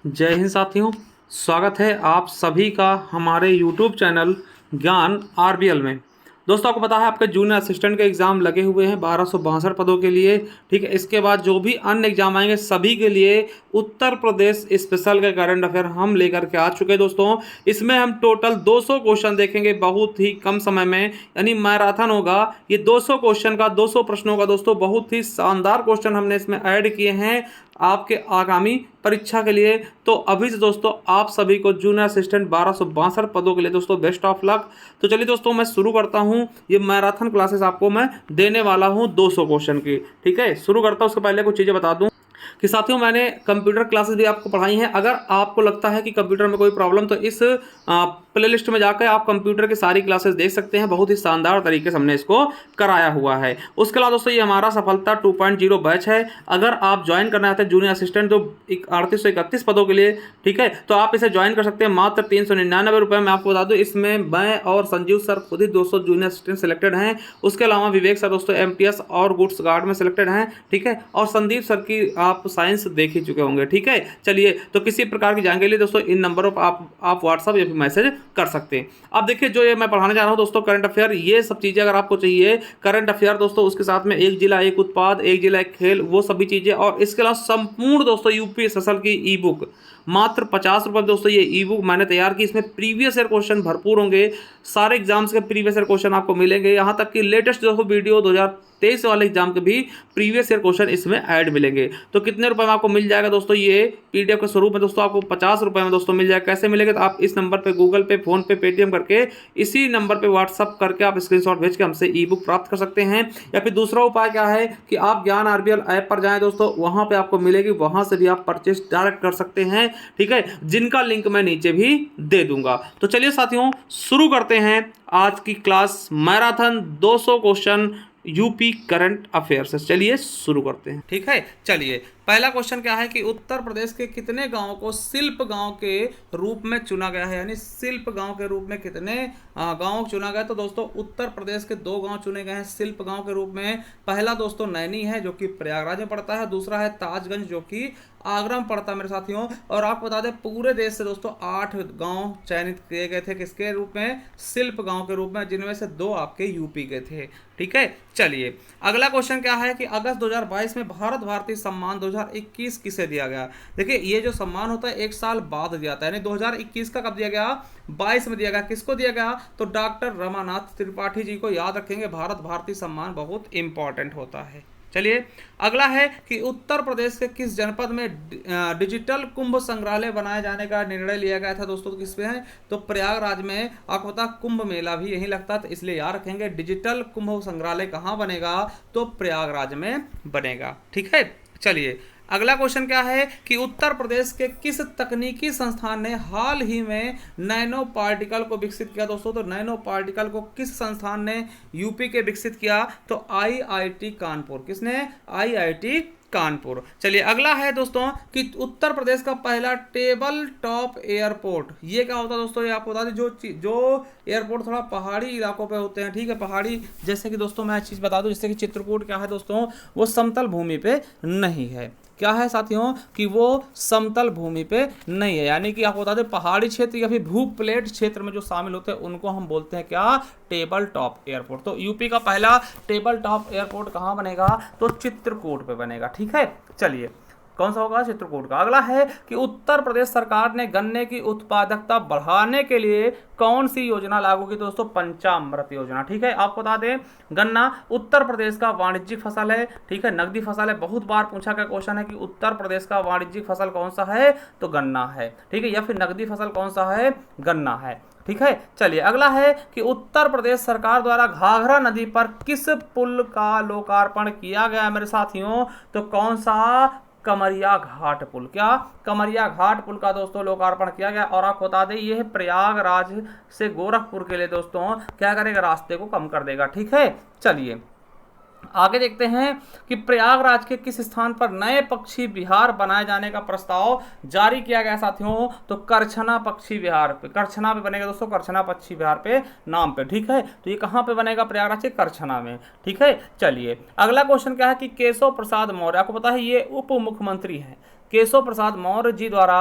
जय हिंद साथियों। स्वागत है आप सभी का हमारे YouTube चैनल ज्ञान आरबीएल में। दोस्तों, आपको पता है आपके जूनियर असिस्टेंट के एग्ज़ाम लगे हुए हैं 1262 पदों के लिए। ठीक है, इसके बाद जो भी अन्य एग्जाम आएंगे सभी के लिए उत्तर प्रदेश स्पेशल के करंट अफेयर हम लेकर के आ चुके हैं। दोस्तों, इसमें हम टोटल 200 क्वेश्चन देखेंगे बहुत ही कम समय में, यानी मैराथन होगा। ये 200 क्वेश्चन का 200 प्रश्नों का दोस्तों बहुत ही शानदार क्वेश्चन हमने इसमें ऐड किए हैं आपके आगामी परीक्षा के लिए। तो अभी से दोस्तों आप सभी को जूनियर असिस्टेंट 1262 पदों के लिए दोस्तों बेस्ट ऑफ लक। तो चलिए दोस्तों मैं शुरू करता हूं। ये मैराथन क्लासेस आपको मैं देने वाला हूं 200 क्वेश्चन की। ठीक है, शुरू करता हूं। उसके पहले कुछ चीज़ें बता दूं कि साथियों मैंने कंप्यूटर क्लासेस भी आपको पढ़ाई हैं। अगर आपको लगता है कि कंप्यूटर में कोई प्रॉब्लम, तो इस प्लेलिस्ट में जाकर आप कंप्यूटर की सारी क्लासेस देख सकते हैं। बहुत ही शानदार तरीके से हमने इसको कराया हुआ है। उसके अलावा दोस्तों ये हमारा सफलता 2.0 बैच है। अगर आप ज्वाइन करना चाहते हैं जूनियर असिस्टेंट जो 3831 पदों के लिए, ठीक है, तो आप इसे ज्वाइन कर सकते हैं मात्र 399 रुपये में। आपको बता दूं इसमें मैं और संजीव सर खुद ही 200 जूनियर असिस्टेंट सेलेक्टेड हैं। उसके अलावा विवेक सर दोस्तों MTS और गुड्स गार्ड में सेलेक्टेड हैं। ठीक है, और संदीप सर की आप साइंस देख ही चुके होंगे। ठीक है, चलिए तो किसी प्रकार की जानकारी के लिए दोस्तों इन नंबरों पर आप व्हाट्सअप या फिर मैसेज कर सकते हैं। अब देखिए जो ये मैं पढ़ाने जा रहा हूं दोस्तों करंट अफेयर, ये सब चीजें अगर आपको चाहिए करंट अफेयर दोस्तों, उसके साथ में एक जिला एक उत्पाद, एक जिला एक खेल, वो सभी चीजें, और इसके अलावा संपूर्ण दोस्तों यूपीएसएसएल की ई बुक मात्र 50 रुपये दोस्तों ये ई बुक मैंने तैयार की। इसमें प्रीवियस ईयर क्वेश्चन भरपूर होंगे, सारे एग्जाम्स के प्रीवियस ईयर क्वेश्चन आपको मिलेंगे। यहाँ तक कि लेटेस्ट जो वीडियो 2023 वाले एग्जाम के भी प्रीवियस ईयर क्वेश्चन इसमें ऐड मिलेंगे। तो कितने रुपए में आपको मिल जाएगा दोस्तों, ये पीडीएफ के स्वरूप में दोस्तों आपको 50 रुपये में दोस्तों मिल जाएगा। कैसे मिलेगा, तो आप इस नंबर पे गूगल पे, फोन पे, पेटीएम करके इसी नंबर पे व्हाट्सअप करके आप स्क्रीनशॉट भेज के हमसे ई बुक प्राप्त कर सकते हैं। या फिर दूसरा उपाय क्या है कि आप ज्ञान आरबीएल ऐप पर जाएं दोस्तों, वहां पे आपको मिलेगी, वहां से भी आप परचेस डायरेक्ट कर सकते हैं। ठीक है, जिनका लिंक मैं नीचे भी दे दूंगा। तो चलिए साथियों शुरू करते हैं आज की class marathon 200 question UP current affair से। चलिए शुरू करते हैं। ठीक है, चलिए पहला क्वेश्चन क्या है कि उत्तर प्रदेश के कितने गांवों को शिल्प गांव के रूप में चुना गया है, यानी शिल्प गांव के रूप में कितने गांव चुना गया। तो दोस्तों उत्तर प्रदेश के 2 गांव चुने गए हैं शिल्प गांव के रूप में। पहला दोस्तों नैनी है जो कि प्रयागराज में पड़ता है, दूसरा है ताजगंज जो कि आगरा में पड़ता है मेरे साथियों। और आपको बता दें पूरे देश से दोस्तों 8 गांव चयनित किए गए थे किसके रूप में, शिल्प गांव के रूप में, जिनमें से 2 आपके यूपी के थे। ठीक है, चलिए अगला क्वेश्चन क्या है कि अगस्त 2022 में भारत भारती सम्मान 2021 किसे दिया गया। देखिए ये जो सम्मान होता है 1 साल बाद दिया जाता है, यानी 2021 का कब दिया गया, 22 में दिया गया। किसको दिया गया, तो डॉक्टर रमानाथ त्रिपाठी जी को याद रखेंगे। भारत भारती सम्मान बहुत इंपॉर्टेंट होता है। चलिए अगला है कि उत्तर प्रदेश के किस जनपद में डिजिटल कुंभ संग्रहालय बनाए जाने का निर्णय लिया गया था दोस्तों। तो किसमें है, तो प्रयागराज में। आपको पता कुंभ मेला भी यही लगता है, तो इसलिए याद रखेंगे डिजिटल कुंभ संग्रहालय कहाँ बनेगा, तो प्रयागराज में बनेगा। ठीक है, चलिए अगला क्वेश्चन क्या है कि उत्तर प्रदेश के किस तकनीकी संस्थान ने हाल ही में नैनो पार्टिकल को विकसित किया दोस्तों। तो नैनो पार्टिकल को किस संस्थान ने यूपी के विकसित किया, तो आईआईटी कानपुर। किसने, आईआईटी कानपुर। चलिए अगला है दोस्तों कि उत्तर प्रदेश का पहला टेबल टॉप एयरपोर्ट, ये क्या होता है दोस्तों, ये आपको बता दें जो एयरपोर्ट थोड़ा पहाड़ी इलाकों पे होते हैं। ठीक है, पहाड़ी, जैसे कि दोस्तों मैं एक चीज़ बता दूं, जैसे कि चित्रकूट क्या है दोस्तों, वो समतल भूमि पे नहीं है। क्या है साथियों कि वो समतल भूमि पे नहीं है, यानी कि आपको बता दें पहाड़ी क्षेत्र या फिर भू प्लेट क्षेत्र में जो शामिल होते हैं उनको हम बोलते हैं क्या, टेबल टॉप एयरपोर्ट। तो यूपी का पहला टेबल टॉप एयरपोर्ट कहाँ बनेगा, तो चित्रकूट पे बनेगा। ठीक है, चलिए कौन सा होगा, चित्रकूट का। अगला है कि उत्तर प्रदेश सरकार ने गन्ने की उत्पादकता बढ़ाने के लिए कौन सी योजना लागू की दोस्तों, पंचामृत योजना। ठीक है, आपको बता दें गन्ना उत्तर प्रदेश का वाणिज्यिक फसल है। ठीक है, नकदी फसल है। बहुत बार पूछा गया क्वेश्चन है कि उत्तर प्रदेश का वाणिज्यिक फसल कौन सा है, तो गन्ना है। ठीक है, या फिर नकदी फसल कौन सा है, गन्ना है। ठीक है, चलिए अगला है कि उत्तर प्रदेश सरकार द्वारा घाघरा नदी पर किस पुल का लोकार्पण किया गया मेरे साथियों, तो कौन सा, कमरिया घाट पुल। क्या, कमरिया घाट पुल का दोस्तों लोकार्पण किया गया। और आपको बता दें ये प्रयागराज से गोरखपुर के लिए दोस्तों क्या करेगा, रास्ते को कम कर देगा। ठीक है, चलिए आगे देखते हैं कि प्रयागराज के किस स्थान पर नए पक्षी विहार बनाए जाने का प्रस्ताव जारी किया गया साथियों, तो करछना पक्षी विहार पे, करछना पे बनेगा दोस्तों, करछना पक्षी विहार पे नाम पे। ठीक है, तो ये कहाँ पे बनेगा, प्रयागराज के करछना में। ठीक है, चलिए अगला क्वेश्चन क्या है कि केशव प्रसाद मौर्य, आपको पता है ये उप मुख्यमंत्री हैं। केशव प्रसाद मौर्य जी द्वारा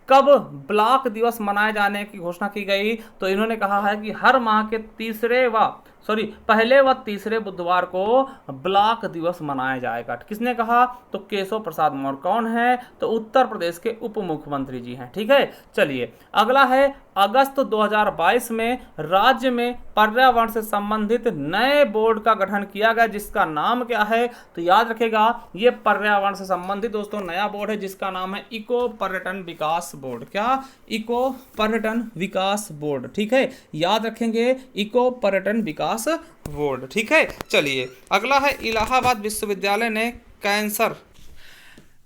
कब ब्लॉक दिवस मनाए जाने की घोषणा की गई? तो इन्होंने कहा है कि हर माह के पहले व तीसरे बुधवार को ब्लॉक दिवस मनाया जाएगा। किसने कहा? तो केशव प्रसाद मौर्य। कौन है? तो उत्तर प्रदेश के उप मुख्यमंत्री जी हैं। ठीक है, चलिए अगला है, अगस्त 2022 में राज्य में पर्यावरण से संबंधित नए बोर्ड का गठन किया गया, जिसका नाम क्या है? तो याद रखेगा, ये पर्यावरण से संबंधित दोस्तों नया बोर्ड है जिसका नाम है इको पर्यटन विकास बोर्ड। क्या? इको पर्यटन विकास बोर्ड। ठीक है, याद रखेंगे, इको पर्यटन विकास बोर्ड। ठीक है, चलिए अगला है, इलाहाबाद विश्वविद्यालय ने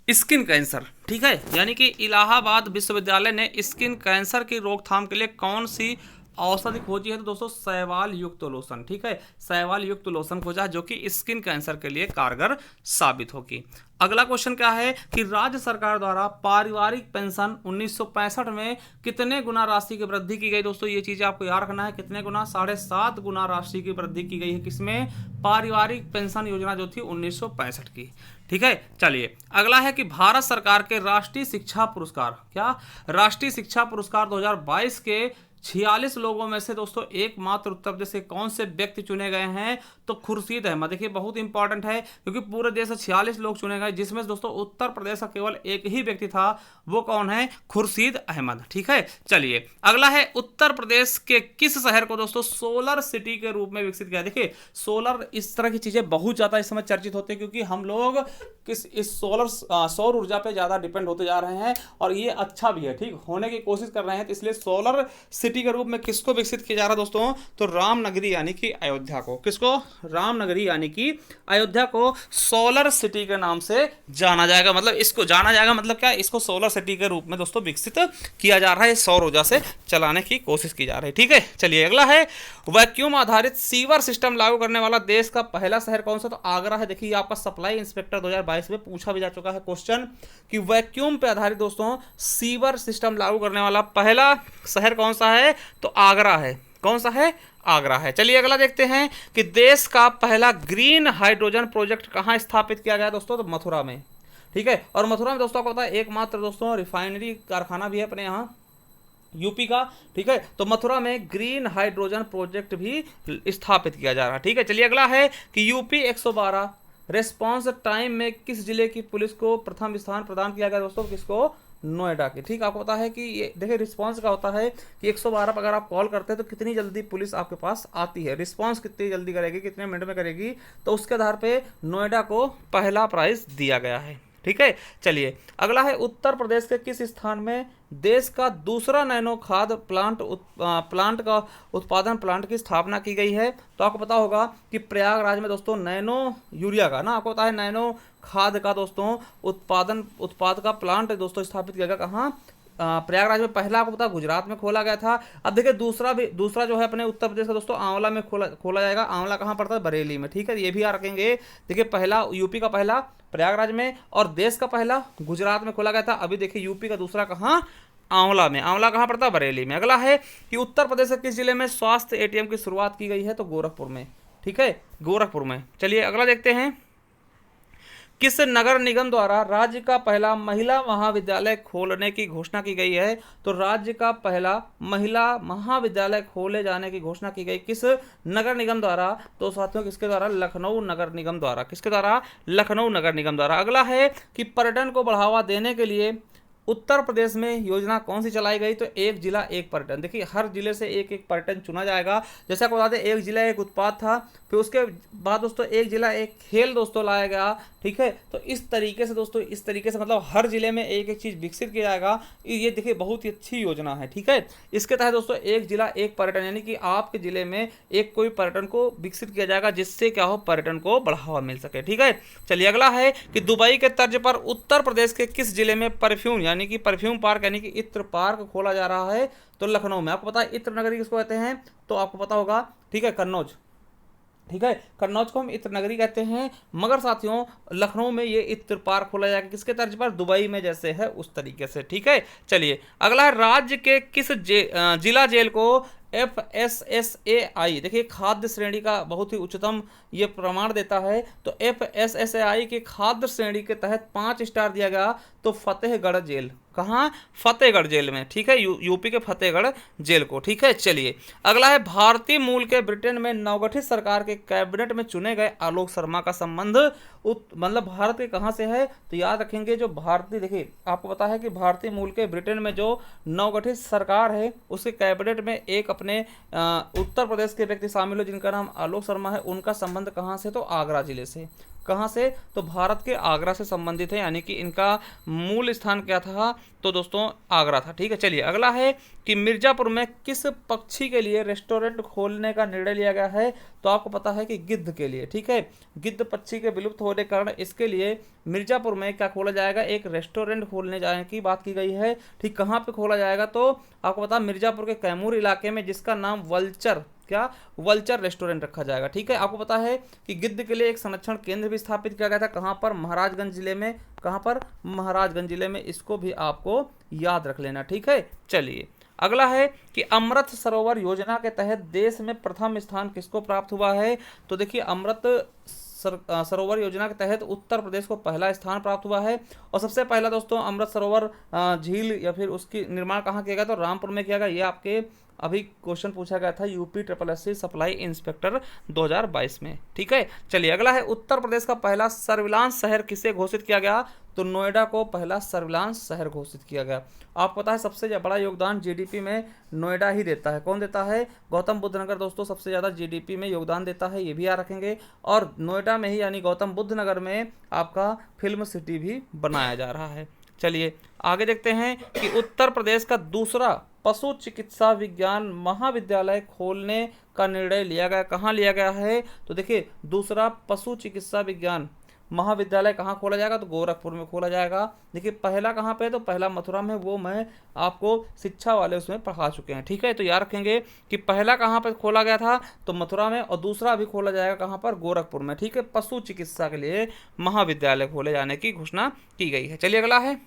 स्किन कैंसर, ठीक है, यानी कि इलाहाबाद विश्वविद्यालय ने स्किन कैंसर की रोकथाम के लिए कौन सी औषधि खोजी है? तो दोस्तों शैवाल युक्त लोशन। ठीक है, शैवाल युक्त लोशन खोजा जो कि स्किन कैंसर के लिए कारगर साबित होगी। अगला क्वेश्चन क्या है कि राज्य सरकार द्वारा पारिवारिक पेंशन 1965 में कितने गुना राशि की वृद्धि की गई? दोस्तों ये चीजें आपको याद रखना है, कितने गुना? 7.5 गुना राशि की वृद्धि की गई है। किसमें? पारिवारिक पेंशन योजना जो थी 1965 की। ठीक है, चलिए अगला है कि भारत सरकार के राष्ट्रीय शिक्षा पुरस्कार, क्या? राष्ट्रीय शिक्षा पुरस्कार 2022 के 46 लोगों में से दोस्तों एकमात्र उत्तर प्रदेश से कौन से व्यक्ति चुने गए हैं? तो खुर्शीद अहमद। देखिए बहुत इंपॉर्टेंट है क्योंकि पूरे देश से 46 लोग चुने गए, जिसमें दोस्तों उत्तर प्रदेश का केवल एक ही व्यक्ति था। वो कौन है? खुर्शीद अहमद। ठीक है, चलिए अगला है, उत्तर प्रदेश के किस शहर को दोस्तों सोलर सिटी के रूप में विकसित किया? देखिए सोलर, इस तरह की चीजें बहुत ज्यादा इस समय चर्चित होती है क्योंकि हम लोग इस सौर ऊर्जा पे ज्यादा डिपेंड होते जा रहे हैं और ये अच्छा भी है, ठीक होने की कोशिश कर रहे हैं। तो इसलिए सोलर सिटी के रूप में किसको विकसित किया जा रहा है दोस्तों? तो रामनगरी यानी कि अयोध्या को। किसको? रामनगरी यानी कि अयोध्या को सोलर सिटी के नाम से जाना जाएगा। मतलब इसको जाना जाएगा, मतलब क्या? इसको सोलर सिटी के रूप में दोस्तों विकसित किया जा रहा है, सौर ऊर्जा से चलाने की कोशिश की जा रही है। ठीक है, चलिए अगला है, वैक्यूम आधारित सीवर सिस्टम लागू करने वाला देश का पहला शहर कौन सा? तो आगरा है। देखिए आपका सप्लाई इंस्पेक्टर 2022 में पूछा भी जा चुका है क्वेश्चन कि वैक्यूम पे आधारित दोस्तों सीवर सिस्टम लागू करने वाला पहला शहर कौन सा है? तो आगरा है। कौन सा है? आगरा है। चलिए अगला देखते हैं कि देश का पहला ग्रीन हाइड्रोजन प्रोजेक्ट कहां स्थापित किया गया दोस्तों? तो मथुरा में। ठीक है, और मथुरा में दोस्तों आपको पता है एकमात्र दोस्तों रिफाइनरी कारखाना भी है अपने यहाँ यूपी का। ठीक है, तो मथुरा में ग्रीन हाइड्रोजन प्रोजेक्ट भी स्थापित किया जा रहा है। ठीक है, चलिए अगला है कि यूपी 112 रेस्पॉन्स टाइम में किस जिले की पुलिस को प्रथम स्थान प्रदान किया गया दोस्तों? किसको? नोएडा की। ठीक, आपको पता है कि ये देखिए रिस्पांस का होता है कि 112 पर अगर आप कॉल करते हैं तो कितनी जल्दी पुलिस आपके पास आती है, रिस्पांस कितनी जल्दी करेगी, कितने मिनट में करेगी, तो उसके आधार पे नोएडा को पहला प्राइज दिया गया है। ठीक है, चलिए अगला है, उत्तर प्रदेश के किस स्थान में देश का दूसरा नैनो खाद प्लांट का उत्पादन प्लांट की स्थापना की गई है? तो आपको पता होगा कि प्रयागराज में दोस्तों नैनो यूरिया का ना, आपको पता है नैनो खाद का दोस्तों उत्पाद का प्लांट दोस्तों स्थापित किया गया। कहाँ? प्रयागराज में। पहला आपको पता गुजरात में खोला गया था। अब देखिए दूसरा जो है अपने उत्तर प्रदेश का दोस्तों आंवला में खोला जाएगा। आंवला कहाँ पड़ता है? बरेली में। ठीक है, ये भी याद रखेंगे। देखिए पहला यूपी का पहला प्रयागराज में और देश का पहला गुजरात में खोला गया था। अभी देखिए यूपी का दूसरा कहाँ? आंवला में। आंवला कहाँ पड़ता है? बरेली में। अगला है कि उत्तर प्रदेश के किस जिले में स्वास्थ्य एटीएम की शुरुआत की गई है? तो गोरखपुर में। ठीक है, गोरखपुर में। चलिए अगला देखते हैं, किस नगर निगम द्वारा राज्य का पहला महिला महाविद्यालय खोलने की घोषणा की गई है? तो राज्य का पहला महिला महाविद्यालय खोले जाने की घोषणा की गई किस नगर निगम द्वारा? तो साथियों किसके द्वारा? लखनऊ नगर निगम द्वारा। किसके द्वारा? लखनऊ नगर निगम द्वारा। अगला है कि पर्यटन को बढ़ावा देने के लिए उत्तर प्रदेश में योजना कौन सी चलाई गई? तो एक जिला एक पर्यटन। देखिए हर जिले से एक एक पर्यटन चुना जाएगा। जैसे आपको बता दें एक जिला एक उत्पाद था, फिर उसके बाद दोस्तों एक जिला एक खेल दोस्तों लाया गया। ठीक है, तो इस तरीके से दोस्तों मतलब हर जिले में एक एक चीज़ विकसित किया जाएगा। ये देखिए बहुत ही अच्छी योजना है। ठीक है, इसके तहत दोस्तों एक जिला एक पर्यटन, यानी कि आपके जिले में एक कोई पर्यटन को विकसित किया जाएगा जिससे क्या हो? पर्यटन को बढ़ावा मिल सके। ठीक है, चलिए अगला है कि दुबई के तर्ज पर उत्तर प्रदेश के किस जिले में परफ्यूम यानी कि परफ्यूम पार्क यानी कि इत्र पार्क खोला जा रहा है? तो लखनऊ में। आपको पता है इत्र नगरी किसको कहते हैं? तो आपको पता होगा। ठीक है, कन्नौज। ठीक है, कन्नौज को हम इत्र नगरी कहते हैं, मगर साथियों लखनऊ में ये इत्र पार्क खोला जाएगा। किसके तर्ज पर? दुबई में जैसे है उस तरीके से। ठीक है, चलिए अगला है, राज्य के किस जिला जेल को FSSAI देखिए खाद्य श्रेणी का बहुत ही उच्चतम ये प्रमाण देता है? तो FSSAI के खाद्य श्रेणी के तहत 5 स्टार दिया गया। तो फतेहगढ़ जेल। कहाँ? फतेहगढ़ जेल में, ठीक है, यूपी के फतेहगढ़ जेल को, ठीक है। चलिए अगला है, भारतीय मूल के ब्रिटेन में नवगठित सरकार के कैबिनेट में चुने गए आलोक शर्मा का संबंध मतलब भारत के कहाँ से है? तो याद रखेंगे जो भारतीय, देखिए आपको पता है कि भारतीय मूल के ब्रिटेन में जो नवगठित सरकार है उसके कैबिनेट में एक अपने उत्तर प्रदेश के व्यक्ति शामिल हो जिनका नाम आलोक शर्मा है। उनका संबंध कहाँ से? तो आगरा जिले से। कहाँ से? तो भारत के आगरा से संबंधित है, यानी कि इनका मूल स्थान क्या था? तो दोस्तों आगरा था, ठीक है। चलिए अगला है कि मिर्जापुर में किस पक्षी के लिए रेस्टोरेंट खोलने का निर्णय लिया गया है? तो आपको पता है कि गिद्ध के लिए, ठीक है। गिद्ध पक्षी के विलुप्त होने के कारण इसके लिए मिर्जापुर में क्या खोला जाएगा? एक रेस्टोरेंट खोलने जाने की बात की गई है, ठीक। कहाँ पे खोला जाएगा? तो आपको पता मिर्जापुर के कैमूर इलाके में, जिसका नाम वल्चर, क्या? वल्चर रेस्टोरेंट रखा जाएगा, ठीक है। आपको पता है कि गिद्ध के लिए एक संरक्षण केंद्र भी स्थापित किया गया था। कहाँ पर? महाराजगंज जिले में। कहाँ पर? महाराजगंज जिले में। इसको भी आपको याद रख लेना, ठीक है। चलिए अगला है कि अमृत सरोवर योजना के तहत देश में प्रथम स्थान किसको प्राप्त हुआ है? तो देखिए अमृत सरोवर योजना के तहत उत्तर प्रदेश को पहला स्थान प्राप्त हुआ है। और सबसे पहला दोस्तों अमृत सरोवर झील या फिर उसकी निर्माण कहाँ किया गया? तो रामपुर में किया गया। ये आपके अभी क्वेश्चन पूछा गया था यूपी SSSC सप्लाई इंस्पेक्टर 2022 में, ठीक है। चलिए अगला है, उत्तर प्रदेश का पहला सर्विलांस शहर किसे घोषित किया गया? तो नोएडा को पहला सर्विलांस शहर घोषित किया गया। आपको पता है सबसे बड़ा योगदान जीडीपी में नोएडा ही देता है। कौन देता है? गौतम बुद्ध नगर दोस्तों सबसे ज़्यादा जीडीपी में योगदान देता है, ये भी याद रखेंगे। और नोएडा में ही यानी गौतम बुद्ध नगर में आपका फिल्म सिटी भी बनाया जा रहा है। चलिए आगे देखते हैं कि उत्तर प्रदेश का दूसरा पशु चिकित्सा विज्ञान महाविद्यालय खोलने का निर्णय लिया गया। कहाँ लिया गया है? तो देखिए दूसरा पशु चिकित्सा विज्ञान महाविद्यालय कहाँ खोला जाएगा? तो गोरखपुर में खोला जाएगा। देखिए पहला कहाँ पे है? तो पहला मथुरा में, वो मैं आपको शिक्षा वाले उसमें पढ़ा चुके हैं, ठीक है। तो याद रखेंगे कि पहला कहाँ पे खोला गया था? तो मथुरा में, और दूसरा भी खोला जाएगा कहाँ पर? गोरखपुर में, ठीक है। पशु चिकित्सा के लिए महाविद्यालय खोले जाने की घोषणा की गई है। चलिए अगला है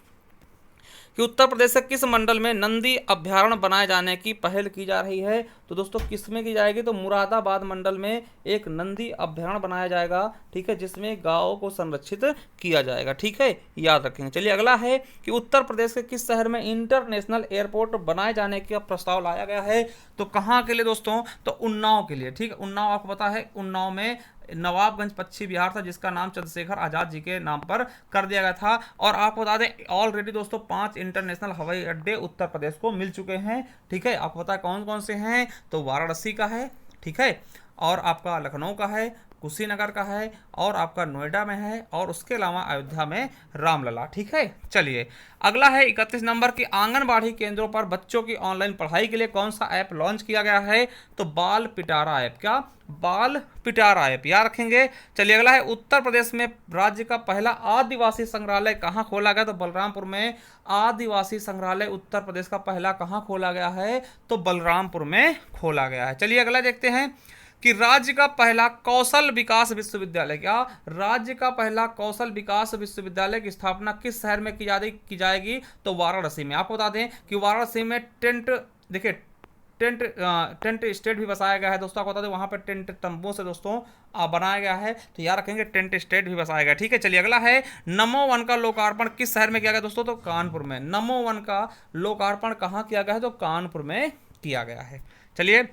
कि उत्तर प्रदेश के किस मंडल में नंदी अभ्यारण्य बनाए जाने की पहल की जा रही है? तो दोस्तों किस में की जाएगी? तो मुरादाबाद मंडल में एक नंदी अभ्यारण्य बनाया जाएगा, ठीक है, जिसमें गायों को संरक्षित किया जाएगा, ठीक है, याद रखेंगे। चलिए अगला है कि उत्तर प्रदेश के किस शहर में इंटरनेशनल एयरपोर्ट बनाए जाने का प्रस्ताव लाया गया है? तो कहाँ के लिए दोस्तों? तो उन्नाव के लिए, ठीक है। उन्नाव आपको पता है, उन्नाव में नवाबगंज पश्चिम बिहार था जिसका नाम चंद्रशेखर आजाद जी के नाम पर कर दिया गया था। और आपको बता दें ऑलरेडी दोस्तों 5 इंटरनेशनल हवाई अड्डे उत्तर प्रदेश को मिल चुके हैं, ठीक है। आपको पता है कौन कौन से हैं? तो वाराणसी का है, ठीक है, और आपका लखनऊ का है, कुशीनगर का है, और आपका नोएडा में है, और उसके अलावा अयोध्या में रामलला, ठीक है। चलिए अगला है 31 नंबर की आंगनबाड़ी केंद्रों पर बच्चों की ऑनलाइन पढ़ाई के लिए कौन सा ऐप लॉन्च किया गया है? तो बाल पिटारा ऐप। क्या? बाल पिटारा ऐप, याद रखेंगे। चलिए अगला है, उत्तर प्रदेश में राज्य का पहला आदिवासी संग्रहालय कहाँ खोला गया? तो बलरामपुर में आदिवासी संग्रहालय उत्तर प्रदेश का पहला कहाँ खोला गया है? तो बलरामपुर में खोला गया है। चलिए अगला देखते हैं कि राज्य का पहला कौशल विकास विश्वविद्यालय, क्या? राज्य का पहला कौशल विकास विश्वविद्यालय की स्थापना किस शहर में की जाएगी? तो वाराणसी में। आपको बता दें कि वाराणसी में टेंट, देखिए टेंट स्टेट भी बसाया गया है दोस्तों। आपको बता दें वहां पर टेंट तंबू से दोस्तों बनाया गया है, तो याद रखेंगे टेंट स्टेट भी बसाया गया, ठीक है। चलिए अगला है, नमो वन का लोकार्पण किस शहर में किया गया दोस्तों? तो कानपुर में। नमो वन का लोकार्पण कहाँ किया गया है? तो कानपुर में किया गया है। चलिए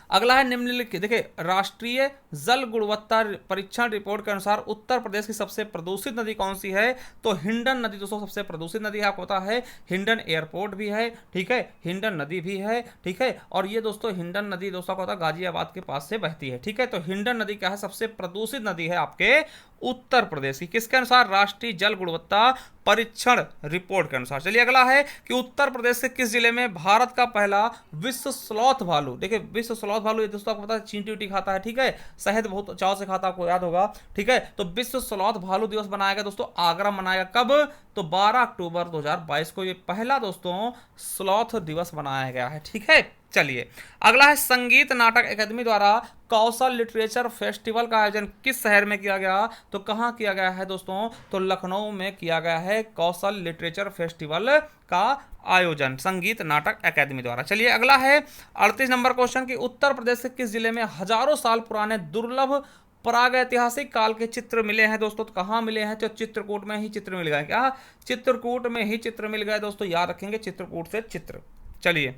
अगला है निम्नलिखित, देखिए राष्ट्रीय जल गुणवत्ता परीक्षण रिपोर्ट के अनुसार उत्तर प्रदेश की सबसे प्रदूषित नदी कौन सी है? तो हिंडन नदी दोस्तों सबसे प्रदूषित नदी है। आपको पता है हिंडन एयरपोर्ट भी है, ठीक है, हिंडन नदी भी है, ठीक है। और ये दोस्तों हिंडन नदी दोस्तों को पता है गाजियाबाद के पास से बहती है, ठीक है। तो हिंडन नदी क्या है? सबसे प्रदूषित नदी है आपके उत्तर प्रदेश की। किसके अनुसार? राष्ट्रीय जल गुणवत्ता परीक्षण रिपोर्ट के अनुसार। चलिए अगला है कि उत्तर प्रदेश के किस जिले में भारत का पहला विश्व स्लॉथ भालू, देखिए विश्व स्लॉथ भालू ये दोस्तों आपको पता है चींटी उटी खाता है, ठीक है, शहद बहुत चाव से खाता है, आपको याद होगा, ठीक है। तो विश्व स्लॉथ भालू दिवस बनाया गया दोस्तों आगरा मनाया कब? तो 12 अक्टूबर 2022 को ये पहला दोस्तों स्लॉथ दिवस मनाया गया है, ठीक है। चलिए अगला है, संगीत नाटक अकादमी द्वारा कौशल लिटरेचर फेस्टिवल का आयोजन किस शहर में किया गया? तो कहाँ किया गया है दोस्तों? तो लखनऊ में किया गया है कौशल लिटरेचर फेस्टिवल का आयोजन संगीत नाटक अकादमी द्वारा। चलिए अगला है 38 नंबर क्वेश्चन कि उत्तर प्रदेश के किस जिले में हजारों साल पुराने दुर्लभ प्रागैतिहासिक काल के चित्र मिले हैं दोस्तों। तो कहाँ मिले हैं? तो चित्रकूट में ही चित्र मिल गए। क्या? चित्रकूट में ही चित्र मिल गए दोस्तों, याद रखेंगे, चित्रकूट से चित्र। चलिए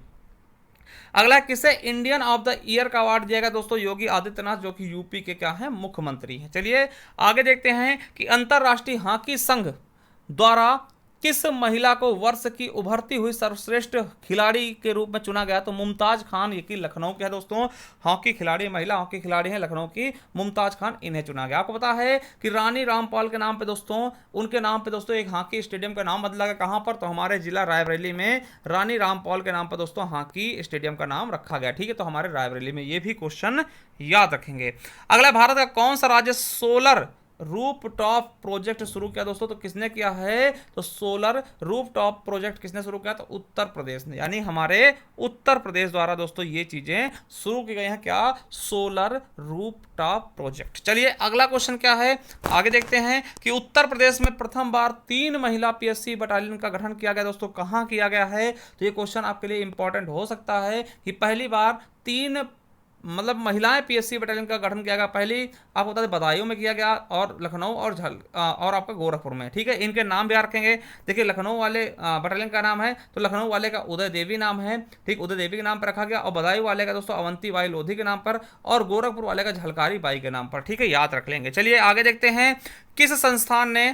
अगला, किसे इंडियन ऑफ द ईयर का अवार्ड दिया गया दोस्तों? योगी आदित्यनाथ, जो कि यूपी के क्या है? मुख्यमंत्री हैं। चलिए आगे देखते हैं कि अंतरराष्ट्रीय हॉकी संघ द्वारा किस महिला को वर्ष की उभरती हुई सर्वश्रेष्ठ खिलाड़ी के रूप में चुना गया? तो मुमताज खान, ये कि लखनऊ के है दोस्तों, हॉकी खिलाड़ी, महिला हॉकी खिलाड़ी है लखनऊ की, मुमताज खान, इन्हें चुना गया। आपको पता है कि रानी रामपाल के नाम पे दोस्तों, उनके नाम पे दोस्तों एक हॉकी स्टेडियम का नाम बदला गया। कहां पर? तो हमारे जिला रायबरेली में रानी रामपाल के नाम पर दोस्तों हॉकी स्टेडियम का नाम रखा गया। ठीक है, तो हमारे रायबरेली में ये भी क्वेश्चन याद रखेंगे। अगला, भारत का कौन सा राज्य सोलर रूप टॉप प्रोजेक्ट शुरू किया दोस्तों? तो किसने किया है? तो सोलर रूप टॉप प्रोजेक्ट किसने शुरू किया? तो उत्तर प्रदेश ने, यानी हमारे उत्तर प्रदेश द्वारा दोस्तों ये चीजें शुरू की गई हैं। क्या? सोलर रूप टॉप प्रोजेक्ट। चलिए अगला क्वेश्चन क्या है, आगे देखते हैं कि उत्तर प्रदेश में प्रथम बार 3 महिला पीएससी बटालियन का गठन किया गया दोस्तों। कहां किया गया है? तो ये क्वेश्चन आपके लिए इंपॉर्टेंट हो सकता है कि पहली बार 3 मतलब महिलाएं पीएससी बटालियन का गठन किया गया। पहली आपको बता दें बदायूं में किया गया, और लखनऊ और आपका गोरखपुर में। ठीक है, इनके नाम भी रखेंगे। देखिए लखनऊ वाले बटालियन का नाम है, तो लखनऊ वाले का उदय देवी नाम है। ठीक, उदय देवी के नाम पर रखा गया। और बदायूं वाले का दोस्तों अवंती बाई लोधी के नाम पर, और गोरखपुर वाले का झलकारी बाई के नाम पर। ठीक है, याद रख लेंगे। चलिए आगे देखते हैं, किस संस्थान ने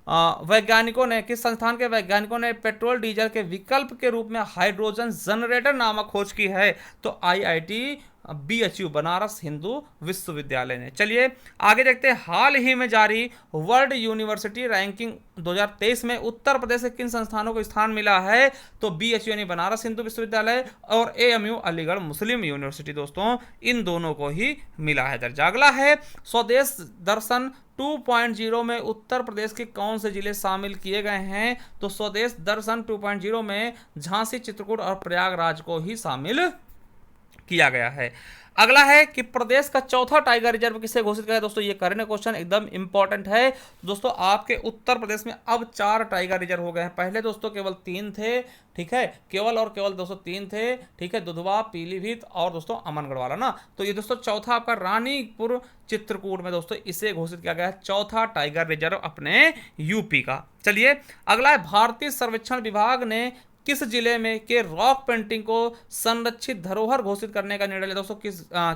किस संस्थान के वैज्ञानिकों ने पेट्रोल डीजल के विकल्प के रूप में हाइड्रोजन जनरेटर नामक खोज की है? तो आईआईटी बीएचयू, बनारस हिंदू विश्वविद्यालय ने। चलिए आगे देखते हैं, हाल ही में जारी वर्ल्ड यूनिवर्सिटी रैंकिंग 2023 में उत्तर प्रदेश के किन संस्थानों को स्थान मिला है? तो बीएचयू यानी बनारस हिंदू विश्वविद्यालय और एएमयू अलीगढ़ मुस्लिम यूनिवर्सिटी दोस्तों, इन दोनों को ही मिला है दर्जा। अगला है, स्वदेश दर्शन 2.0 में उत्तर प्रदेश के कौन से जिले शामिल किए गए हैं? तो स्वदेश दर्शन 2.0 में झांसी, चित्रकूट और प्रयागराज को ही शामिल किया गया है। अगला है कि प्रदेश का चौथा टाइगर रिजर्व किसे घोषित किया है? दोस्तों ये करंट क्वेश्चन एकदम इंपॉर्टेंट है दोस्तों। आपके उत्तर प्रदेश में अब 4 टाइगर रिजर्व हो गए हैं। पहले दोस्तों केवल 3 थे। ठीक है, केवल और केवल दोस्तों 3 थे। ठीक है, दुधवा, पीलीभीत और दोस्तों अमनगढ़ वाला ना। तो ये दोस्तों चौथा आपका रानीपुर चित्रकूट में दोस्तों इसे घोषित किया गया है, चौथा टाइगर रिजर्व अपने यूपी का। चलिए अगला है, भारतीय सर्वेक्षण विभाग ने किस जिले में के रॉक पेंटिंग को संरक्षित धरोहर घोषित करने का निर्णय लिया? दोस्तों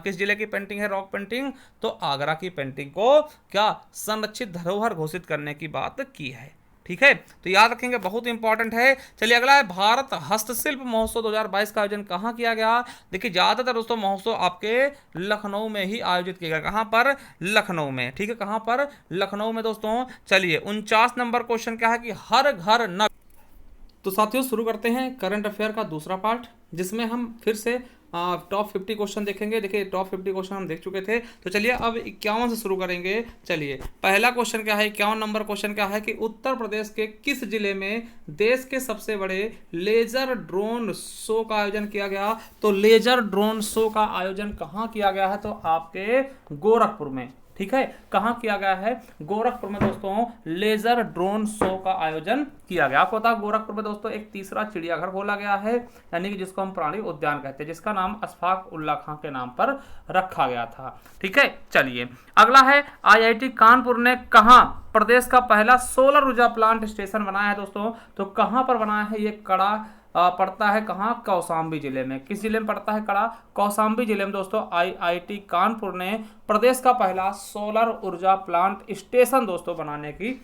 किस जिले की पेंटिंग है रॉक पेंटिंग? तो आगरा की पेंटिंग को क्या संरक्षित धरोहर घोषित करने की बात की है। ठीक है, तो याद रखेंगे, बहुत इंपॉर्टेंट है। चलिए अगला है, भारत हस्तशिल्प महोत्सव 2022 का आयोजन कहाँ किया गया? देखिए ज्यादातर दोस्तों महोत्सव आपके लखनऊ में ही आयोजित किया गया। कहाँ पर? लखनऊ में। ठीक है, कहाँ पर? लखनऊ में दोस्तों। चलिए 49 नंबर क्वेश्चन क्या है कि हर घर नल। तो साथियों शुरू करते हैं करंट अफेयर का दूसरा पार्ट, जिसमें हम फिर से टॉप 50 क्वेश्चन देखेंगे। देखिए टॉप 50 क्वेश्चन हम देख चुके थे, तो चलिए अब 51 से शुरू करेंगे। चलिए पहला क्वेश्चन क्या है, 51 नंबर क्वेश्चन क्या है कि उत्तर प्रदेश के किस जिले में देश के सबसे बड़े लेजर ड्रोन शो का आयोजन किया गया? तो लेजर ड्रोन शो का आयोजन कहाँ किया गया है? तो आपके गोरखपुर में। ठीक है, कहां किया गया है? गोरखपुर में दोस्तों लेजर ड्रोन शो का आयोजन किया गया। आपको पता है गोरखपुर में दोस्तों एक तीसरा चिड़ियाघर खोला गया है, यानी कि जिसको हम प्राणी उद्यान कहते हैं, जिसका नाम अशफाक उल्लाह खां के नाम पर रखा गया था। ठीक है, चलिए अगला है, आईआईटी कानपुर ने कहां प्रदेश का पहला सोलर ऊर्जा प्लांट स्टेशन बनाया है दोस्तों? तो कहां पर बनाया है? ये कड़ा पड़ता है कहाँ? कौशाम्बी जिले में। किस जिले में पड़ता है कड़ा? कौशाम्बी जिले में दोस्तों आईआईटी कानपुर ने प्रदेश का पहला सोलर ऊर्जा प्लांट स्टेशन दोस्तों बनाने की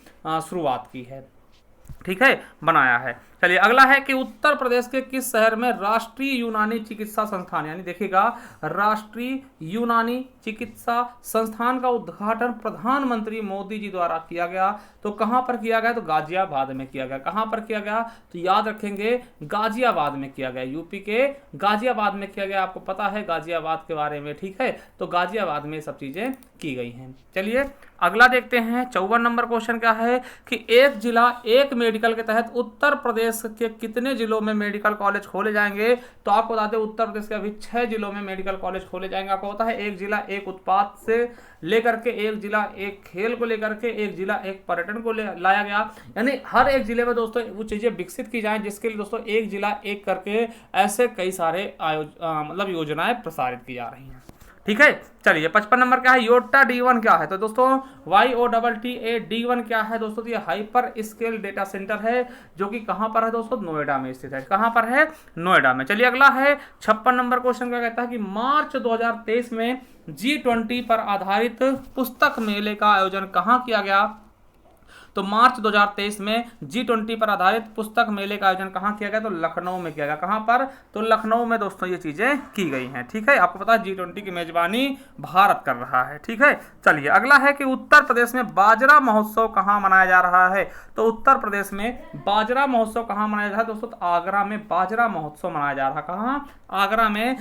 शुरुआत की है। ठीक है, बनाया है। चलिए अगला है कि उत्तर प्रदेश के किस शहर में राष्ट्रीय यूनानी चिकित्सा संस्थान, यानी देखिएगा राष्ट्रीय यूनानी चिकित्सा संस्थान का उद्घाटन प्रधानमंत्री मोदी जी द्वारा किया गया? तो कहां पर किया गया? तो गाजियाबाद में किया गया। कहां पर किया गया? तो याद रखेंगे गाजियाबाद में किया गया, यूपी के गाजियाबाद में किया गया। आपको पता है गाजियाबाद के बारे में। ठीक है, तो गाजियाबाद में सब चीजें की गई हैं। चलिए अगला देखते हैं, 54 नंबर क्वेश्चन क्या है कि एक जिला एक मेडिकल के तहत उत्तर प्रदेश के कितने जिलों में मेडिकल कॉलेज खोले जाएंगे? तो आपको बता दें उत्तर प्रदेश के अभी 6 जिलों में मेडिकल कॉलेज खोले जाएंगे। आपको पता है एक जिला एक उत्पाद से लेकर के, एक जिला एक खेल को लेकर के, एक जिला एक पर्यटन को लाया गया, यानी हर एक जिले में दोस्तों वो चीजें विकसित की जाएं, जिसके लिए दोस्तों एक जिला एक करके ऐसे कई सारे मतलब योजनाएं प्रसारित की जा रही हैं। ठीक है। चलिए 55 नंबर क्या है, योटा D1 क्या है, तो दोस्तों YOTTA D1 क्या है दोस्तों, तो ये हाइपर स्केल डेटा सेंटर है जो कि कहां पर है दोस्तों, नोएडा में स्थित है। कहां पर है, नोएडा में। चलिए अगला है 56 नंबर क्वेश्चन क्या कहता है कि मार्च 2023 में G20 पर आधारित पुस्तक मेले का आयोजन कहां किया गया, तो मार्च 2023 में G20 पर आधारित पुस्तक मेले का आयोजन कहां किया गया, तो लखनऊ में किया गया। कहां पर, तो लखनऊ में दोस्तों ये चीजें की गई हैं। ठीक है, आपको पता है G20 की मेजबानी भारत कर रहा है। ठीक है, चलिए अगला है कि उत्तर प्रदेश में बाजरा महोत्सव कहां मनाया जा रहा है, तो उत्तर प्रदेश में बाजरा महोत्सव कहां मनाया जा रहा है दोस्तों, तो आगरा में बाजरा महोत्सव मनाया जा रहा है। कहां, आगरा में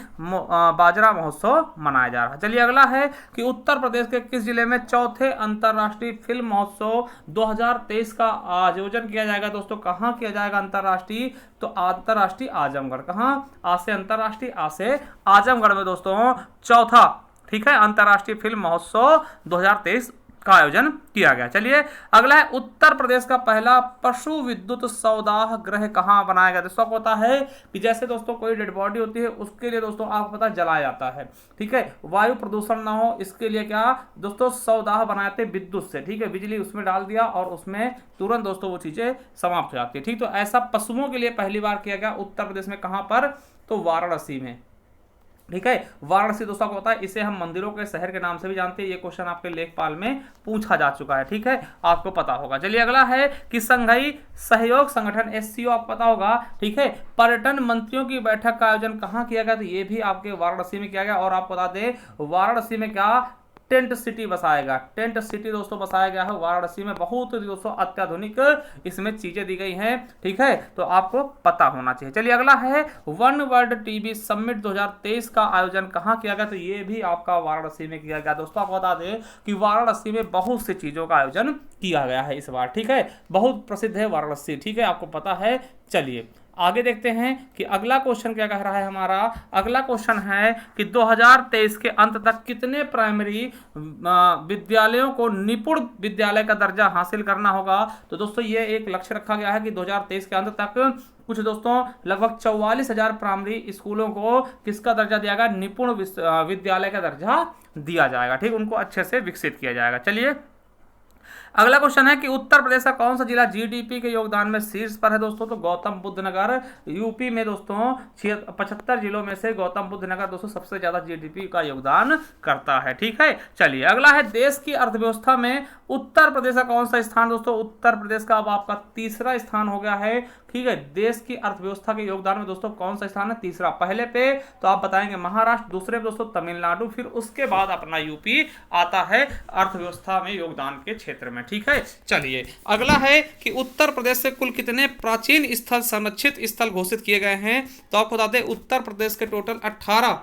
बाजरा महोत्सव मनाया जा रहा है। चलिए अगला है कि उत्तर प्रदेश के किस जिले में चौथे अंतरराष्ट्रीय फिल्म महोत्सव 2023 का आयोजन किया जाएगा दोस्तों, कहां किया जाएगा अंतरराष्ट्रीय, तो अंतरराष्ट्रीय आजमगढ़। कहां, आ से अंतरराष्ट्रीय, आ से आजमगढ़ में दोस्तों चौथा, ठीक है, अंतरराष्ट्रीय फिल्म महोत्सव 2023 का आयोजन किया गया। चलिए अगला है उत्तर प्रदेश का पहला पशु विद्युत सौदाह गृह कहां बनाया गया, दोस्तों पता है कि जैसे दोस्तों कोई डेड बॉडी होती है उसके लिए दोस्तों आपको पता जलाया जाता है। ठीक है, वायु प्रदूषण ना हो इसके लिए क्या दोस्तों, सौदाह बनाते विद्युत से। ठीक है, बिजली उसमें डाल दिया और उसमें तुरंत दोस्तों वो चीजें समाप्त हो जाती है। ठीक, तो ऐसा पशुओं के लिए पहली बार किया गया उत्तर प्रदेश में। कहां पर, तो वाराणसी में। ठीक है, वाराणसी दोस्तों को पता है इसे हम मंदिरों के शहर के नाम से भी जानते हैं। ये क्वेश्चन आपके लेखपाल में पूछा जा चुका है। ठीक है, आपको पता होगा। चलिए अगला है कि संघाई सहयोग संगठन SCO आपको पता होगा। ठीक है, पर्यटन मंत्रियों की बैठक का आयोजन कहां किया गया, तो ये भी आपके वाराणसी में किया गया। और आपको बता दें वाराणसी में क्या टेंट सिटी बसाएगा, टेंट सिटी दोस्तों बसाया गया है वाराणसी में। बहुत दोस्तों अत्याधुनिक इसमें चीजें दी गई हैं। ठीक है, तो आपको पता होना चाहिए। चलिए अगला है वन वर्ल्ड टीबी समिट 2023 का आयोजन कहां किया गया, तो ये भी आपका वाराणसी में किया गया। दोस्तों आपको बता दें कि वाराणसी में बहुत सी चीजों का आयोजन किया गया है इस बार। ठीक है, बहुत प्रसिद्ध है वाराणसी। ठीक है, आपको पता है। चलिए आगे देखते हैं कि अगला क्वेश्चन क्या कह रहा है हमारा। अगला क्वेश्चन है कि 2023 के अंत तक कितने प्राइमरी विद्यालयों को निपुण विद्यालय का दर्जा हासिल करना होगा, तो दोस्तों ये एक लक्ष्य रखा गया है कि 2023 के अंत तक कुछ दोस्तों लगभग 44,000 प्राइमरी स्कूलों को किसका दर्जा दिया गया, निपुण विद्यालय का दर्जा दिया जाएगा। ठीक, उनको अच्छे से विकसित किया जाएगा। चलिए अगला क्वेश्चन है कि उत्तर प्रदेश का कौन सा जिला GDP के योगदान में शीर्ष पर है दोस्तों, तो गौतम बुद्ध नगर। यूपी में दोस्तों 75 जिलों में से गौतम बुद्ध नगर दोस्तों सबसे ज्यादा GDP का योगदान करता है। ठीक है, चलिए अगला है देश की अर्थव्यवस्था में उत्तर प्रदेश का कौन सा स्थान, दोस्तों उत्तर प्रदेश का अब आपका तीसरा स्थान हो गया है। ठीक है, देश की अर्थव्यवस्था के योगदान में दोस्तों कौन सा स्थान है, तीसरा। पहले पे तो आप बताएंगे महाराष्ट्र, दूसरे पे दोस्तों तमिलनाडु, फिर उसके बाद अपना यूपी आता है अर्थव्यवस्था में योगदान के क्षेत्र में। ठीक है, चलिए अगला है कि उत्तर प्रदेश से कुल कितने प्राचीन स्थल संरक्षित स्थल घोषित किए गए हैं, तो आपको बता दें उत्तर प्रदेश के टोटल 18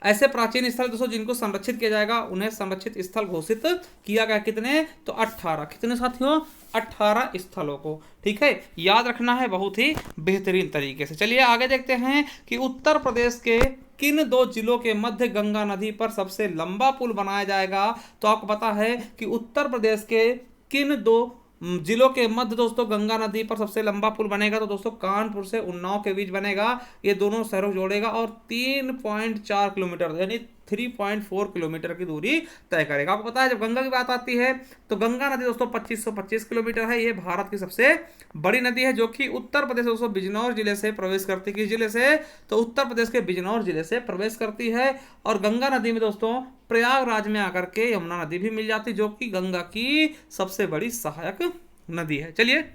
ऐसे प्राचीन स्थल दोस्तों जिनको संरक्षित किया जाएगा, उन्हें संरक्षित स्थल घोषित किया गया। कितने, तो 18। कितने साथियों, 18 स्थलों को। ठीक है, याद रखना है बहुत ही बेहतरीन तरीके से। चलिए आगे देखते हैं कि उत्तर प्रदेश के किन दो जिलों के मध्य गंगा नदी पर सबसे लंबा पुल बनाया जाएगा, तो आपको पता है कि उत्तर प्रदेश के किन दो जिलों के मध्य दोस्तों गंगा नदी पर सबसे लंबा पुल बनेगा, तो दोस्तों कानपुर से उन्नाव के बीच बनेगा। ये दोनों शहरों को जोड़ेगा और 3.4 किलोमीटर यानी 3.4 किलोमीटर की दूरी तय करेगा। आपको पता है जब गंगा की बात आती है तो गंगा नदी दोस्तों 2525 किलोमीटर है। ये भारत की सबसे बड़ी नदी है जो कि उत्तर प्रदेश दोस्तों बिजनौर जिले से प्रवेश करती है। किस जिले से, तो उत्तर प्रदेश के बिजनौर जिले से प्रवेश करती है। और गंगा नदी में दोस्तों प्रयागराज में आकर के यमुना नदी भी मिल जाती है जो कि गंगा की सबसे बड़ी सहायक नदी है। चलिए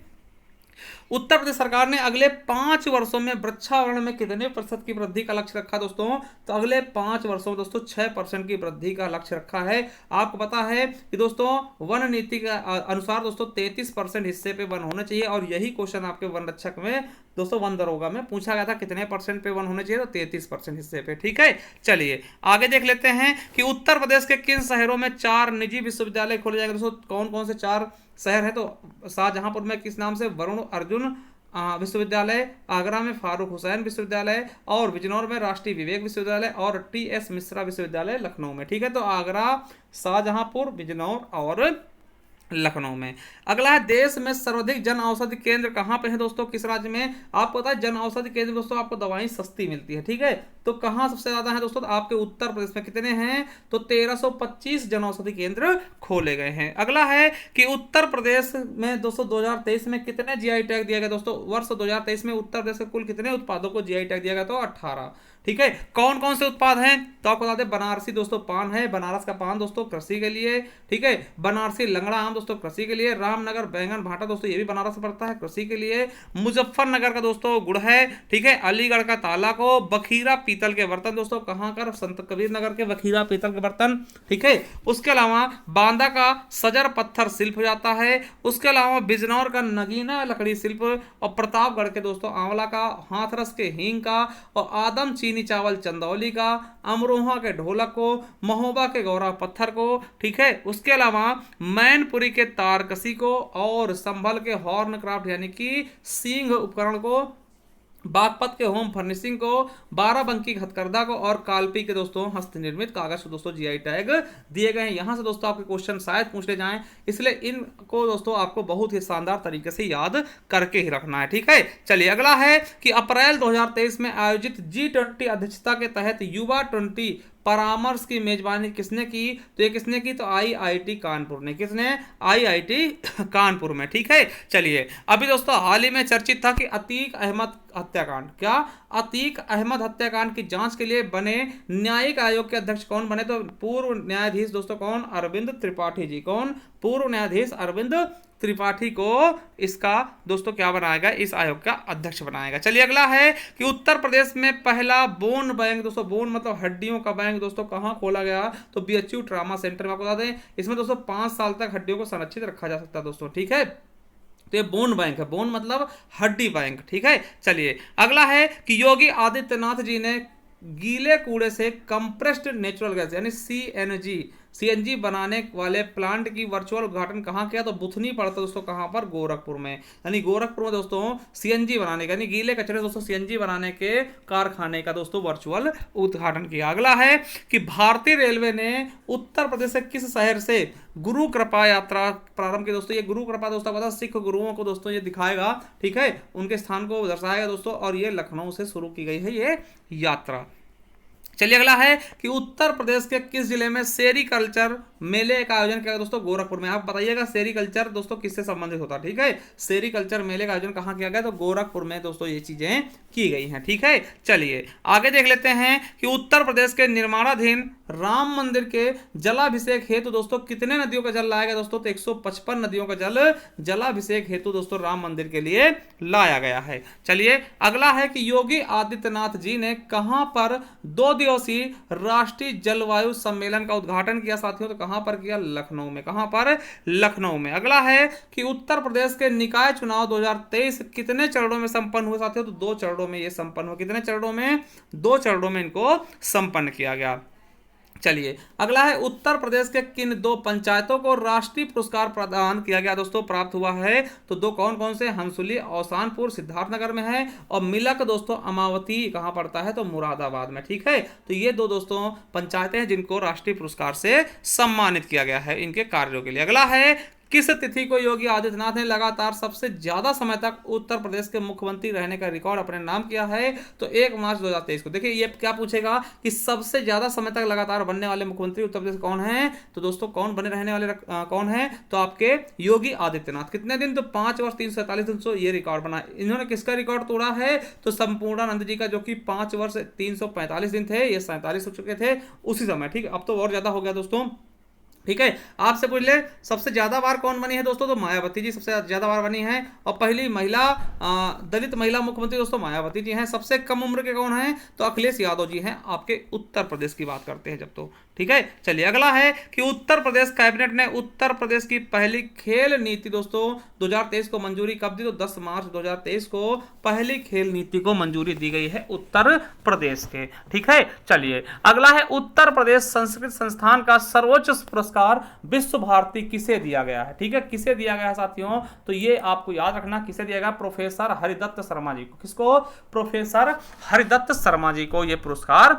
उत्तर प्रदेश सरकार ने अगले 5 वर्षों में वृक्षावरण में कितने प्रतिशत की वृद्धि का लक्ष्य रखा दोस्तों, तो अगले 5 वर्षों में दोस्तों 6% की वृद्धि का लक्ष्य रखा है। आपको पता है कि दोस्तों वन नीति के अनुसार दोस्तों 33% हिस्से पे वन होने चाहिए और यही क्वेश्चन आपके वन रक्षक में दोस्तों वन दरोगा में पूछा गया था कितने % पे वन होने चाहिए, तो 33% हिस्से पे। ठीक है, चलिए आगे देख लेते हैं कि उत्तर प्रदेश के किन शहरों में 4 निजी विश्वविद्यालय खोले जाएंगे दोस्तों। कौन कौन से 4 शहर है, तो शाहजहांपुर में किस नाम से, वरुण अर्जुन विश्वविद्यालय, आगरा में फारूक हुसैन विश्वविद्यालय, और बिजनौर में राष्ट्रीय विवेक विश्वविद्यालय, और TS मिश्रा विश्वविद्यालय लखनऊ में। ठीक है, तो आगरा, शाहजहांपुर, बिजनौर और लखनऊ में। अगला है देश में सर्वाधिक जन औषधि केंद्र कहां पे है दोस्तों, किस राज्य में। आपको पता है जन औषधि केंद्र दोस्तों आपको दवाएं सस्ती मिलती है। ठीक है, तो कहाँ सबसे ज्यादा है दोस्तों? तो आपके उत्तर प्रदेश में कितने हैं? तो 1325 जनौषधि केंद्र खोले गए हैं। अगला है कि उत्तर प्रदेश में दोस्तों 2023 में कितने जीआई टैग दिया गया? दोस्तों वर्ष 2023 में उत्तर प्रदेश के कुल कितने उत्पादों को जीआई टैग दिया गया? तो 18। ठीक है, कौन कौन से उत्पाद हैं? तो आपको बता दें, बनारसी दोस्तों पान है, बनारस का पान दोस्तों कृषि के लिए। ठीक है, बनारसी लंगड़ा आम दोस्तों कृषि के लिए। रामनगर बैंगन भाटा दोस्तों ये भी बनारस से पड़ता है, कृषि के लिए। मुजफ्फरनगर का दोस्तों गुड़ है। ठीक है, अलीगढ़ का ताला को। बखीरा पीतल के बर्तन दोस्तों कहाँ का? संत कबीर नगर के बखीरा पीतल के बर्तन। ठीक है, उसके अलावा बांदा का सजर पत्थर शिल्प हो जाता है। उसके अलावा बिजनौर का नगीना लकड़ी शिल्प, और प्रतापगढ़ के दोस्तों आंवला का, हाथरस के हींग का, और आदम चीनी चावल चंदौली का, अमरोहा के ढोलक को, महोबा के गौरा पत्थर को। ठीक है, उसके अलावा मैनपुरी के तारकसी को, और संभल के हॉर्न क्राफ्ट यानी कि सींग उपकरण को, बागपत के होम फर्निशिंग को, बाराबंकी के हथकरघा को, और कालपी के दोस्तों हस्त निर्मित कागज को दोस्तों जीआई टैग दिए गए हैं। यहां से दोस्तों आपके क्वेश्चन शायद पूछ ले जाएं, इसलिए इनको दोस्तों आपको बहुत ही शानदार तरीके से याद करके ही रखना है। ठीक है, चलिए अगला है कि अप्रैल 2023 में आयोजित G20 अध्यक्षता के तहत युवा 20 परामर्श की मेजबानी किसने की? तो ये किसने की? तो आईआईटी कानपुर ने। किसने? आईआईटी कानपुर में। ठीक है, चलिए अभी दोस्तों हाल ही में चर्चित था कि अतीक अहमद हत्याकांड, क्या अतीक अहमद हत्याकांड की जांच के लिए बने न्यायिक आयोग के अध्यक्ष कौन बने? तो पूर्व न्यायाधीश दोस्तों कौन? अरविंद त्रिपाठी जी। कौन? पूर्व न्यायाधीश अरविंद त्रिपाठी को इसका दोस्तों क्या बनाएगा? इस आयोग का अध्यक्ष बनाएगा। चलिए अगला है कि उत्तर प्रदेश में पहला बोन बैंक दोस्तों, बोन मतलब हड्डियों का बैंक दोस्तों कहां खोला गया? तो बीएचयू ट्रामा सेंटर में। आपको बता दें इसमें दोस्तों 5 साल तक हड्डियों को संरक्षित रखा जा सकता है दोस्तों। ठीक है, तो ये बोन बैंक है, बोन मतलब हड्डी बैंक। ठीक है, चलिए अगला है कि योगी आदित्यनाथ जी ने गीले कूड़े से कंप्रेस्ड नेचुरल गैस यानी सीएनजी बनाने वाले प्लांट की वर्चुअल उद्घाटन कहाँ किया? तो बुथनी पड़ता है दोस्तों, कहाँ पर? गोरखपुर में। यानी गोरखपुर में दोस्तों सीएनजी बनाने का यानी गीले कचरे दोस्तों सीएनजी बनाने के कारखाने का दोस्तों वर्चुअल उद्घाटन किया। अगला है कि भारतीय रेलवे ने उत्तर प्रदेश से किस शहर से गुरु कृपा यात्रा प्रारंभ की? दोस्तों ये गुरु कृपा दोस्तों पता सिख गुरुओं को दोस्तों ये दिखाएगा। ठीक है, उनके स्थान को दर्शाएगा दोस्तों, और ये लखनऊ से शुरू की गई है ये यात्रा। चलिए अगला है कि उत्तर प्रदेश के किस जिले में सेरीकल्चर मेले का आयोजन किया गया? दोस्तों गोरखपुर में। आप बताइएगा सेरीकल्चर दोस्तों किससे संबंधित होता है? ठीक है, सेरीकल्चर मेले का आयोजन कहाँ किया गया? तो गोरखपुर में दोस्तों ये चीजें की गई हैं। ठीक है, चलिए आगे देख लेते हैं कि उत्तर प्रदेश के निर्माणाधीन राम मंदिर के जलाभिषेक हेतु दोस्तों कितने नदियों का जल लाया गया? दोस्तों तो 155 नदियों का जलाभिषेक हेतु दोस्तों राम मंदिर के लिए लाया गया है। चलिए अगला है कि योगी आदित्यनाथ जी ने कहां पर 2 दिवसीय राष्ट्रीय जलवायु सम्मेलन का उद्घाटन किया साथियों? तो कहां पर किया? लखनऊ में। कहां पर? लखनऊ में। अगला है कि उत्तर प्रदेश के निकाय चुनाव 2023 कितने चरणों में संपन्न हुए साथियों? तो 2 चरणों में ये संपन्न हुआ। कितने चरणों में? 2 चरणों में इनको संपन्न किया गया। चलिए अगला है उत्तर प्रदेश के किन 2 पंचायतों को राष्ट्रीय पुरस्कार प्रदान किया गया दोस्तों? प्राप्त हुआ है तो 2 कौन कौन से? हंसुली औसानपुर सिद्धार्थनगर में है, और मिलक दोस्तों अमावती कहां पड़ता है? तो मुरादाबाद में। ठीक है, तो ये 2 दोस्तों पंचायतें हैं जिनको राष्ट्रीय पुरस्कार से सम्मानित किया गया है इनके कार्यों के लिए। अगला है किस तिथि को योगी आदित्यनाथ ने लगातार सबसे ज्यादा समय तक उत्तर प्रदेश के मुख्यमंत्री रहने का रिकॉर्ड अपने नाम किया है? तो 1 मार्च 2023 को। देखिए ये क्या पूछेगा कि सबसे ज्यादा समय तक लगातार बनने वाले मुख्यमंत्री उत्तर प्रदेश कौन है? तो दोस्तों कौन बने रहने वाले कौन है? तो आपके योगी आदित्यनाथ। कितने दिन? तो 5 वर्ष 347 दिन। ये रिकॉर्ड बना। इन्होंने किसका रिकॉर्ड तोड़ा है? तो संपूर्णानंद जी का, जो कि 5 वर्ष 345 दिन थे, ये 47 हो चुके थे उसी समय। ठीक है, अब तो और ज्यादा हो गया दोस्तों। ठीक है, आपसे पूछ ले सबसे ज्यादा बार कौन बनी है दोस्तों? तो मायावती जी सबसे ज्यादा बार बनी है, और पहली महिला दलित महिला मुख्यमंत्री दोस्तों मायावती जी हैं। सबसे कम उम्र के कौन हैं? तो अखिलेश यादव जी हैं, आपके उत्तर प्रदेश की बात करते हैं जब तो। ठीक है, चलिए अगला है कि उत्तर प्रदेश कैबिनेट ने उत्तर प्रदेश की पहली खेल नीति दोस्तों 2023 को मंजूरी कब दी? तो 10 मार्च 2023 को पहली खेल नीति को मंजूरी दी गई है उत्तर प्रदेश के। ठीक है, चलिए अगला है उत्तर प्रदेश संस्कृत संस्थान का सर्वोच्च पुरस्कार विश्व भारती किसे दिया गया है? ठीक है, किसे दिया गया है साथियों? तो ये आपको याद रखना किसे दिया गया? प्रोफेसर हरिदत्त शर्मा जी को। किसको? प्रोफेसर हरिदत्त शर्मा जी को यह पुरस्कार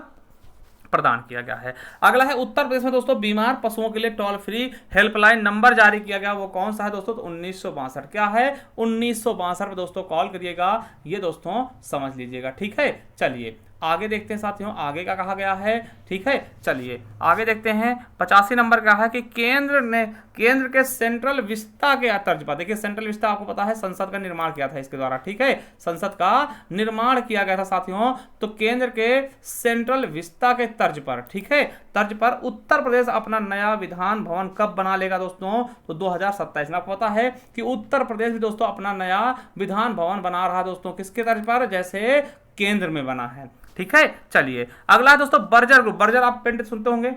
प्रदान किया गया है। अगला है उत्तर प्रदेश में दोस्तों बीमार पशुओं के लिए टोल फ्री हेल्पलाइन नंबर जारी किया गया, वो कौन सा है दोस्तों? तो 1962। क्या है? 1962 पे दोस्तों कॉल करिएगा, ये दोस्तों समझ लीजिएगा। ठीक है, चलिए आगे देखते हैं साथियों, आगे का कहा गया है। ठीक है, चलिए आगे देखते हैं। 85 नंबर का है कि केंद्र के सेंट्रल विस्ता के तर्ज पर, देखिए सेंट्रल विस्ता आपको पता है संसद का निर्माण किया था इसके द्वारा। ठीक है, संसद का निर्माण किया गया था साथियों। तो केंद्र के सेंट्रल विस्ता के तर्ज पर, ठीक है, तर्ज पर उत्तर प्रदेश अपना नया विधान भवन कब बना लेगा दोस्तों? तो 2027 में। आपको पता है कि उत्तर प्रदेश भी दोस्तों अपना नया विधान भवन बना रहा है दोस्तों, किसके तर्ज पर? जैसे केंद्र में बना है। ठीक है, चलिए अगला है दोस्तों बर्जर ग्रुप। बर्जर आप पेंट सुनते होंगे,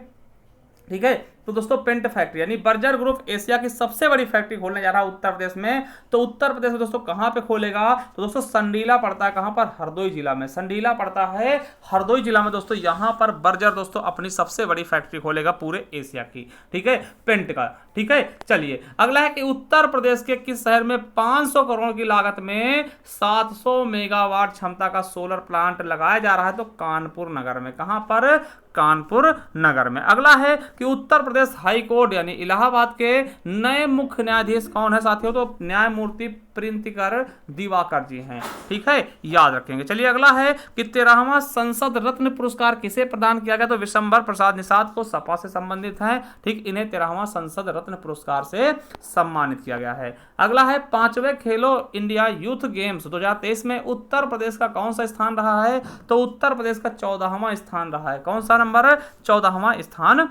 ठीक है, तो दोस्तों पेंट फैक्ट्री यानी बर्जर ग्रुप एशिया की सबसे बड़ी फैक्ट्री खोलने जा रहा है उत्तर प्रदेश में। तो उत्तर प्रदेश में दोस्तों कहां पे खोलेगा? तो दोस्तों संडीला पड़ता है, कहां पर? हरदोई जिला में। संडीला पड़ता है हरदोई जिला में दोस्तों, यहां पर बर्जर दोस्तों अपनी सबसे बड़ी फैक्ट्री खोलेगा पूरे एशिया की। ठीक है, पेंट का। ठीक है, चलिए अगला है कि उत्तर प्रदेश के किस शहर में 500 करोड़ की लागत में 700 मेगावाट क्षमता का सोलर प्लांट लगाया जा रहा है? तो कानपुर नगर में। कहां पर? कानपुर नगर में। अगला है कि उत्तर प्रदेश हाई कोर्ट यानी इलाहाबाद के नए मुख्य न्यायाधीश कौन है साथियों? तो न्यायमूर्ति प्रिंतिकर दिवाकर जी हैं। ठीक है, याद रखेंगे। चलिए अगला है कि 13वां संसद रत्न पुरस्कार किसे प्रदान किया गया? तो विशंबर प्रसाद निषाद को, सपा से संबंधित हैं। ठीक, इन्हें 13वां संसद रत्न पुरस्कार से सम्मानित किया गया है। अगला है 5वें खेलो इंडिया यूथ गेम्स 2023 में उत्तर प्रदेश का कौन सा स्थान रहा है? तो उत्तर प्रदेश का 14वां स्थान रहा है। कौन सा नंबर? 14वां स्थान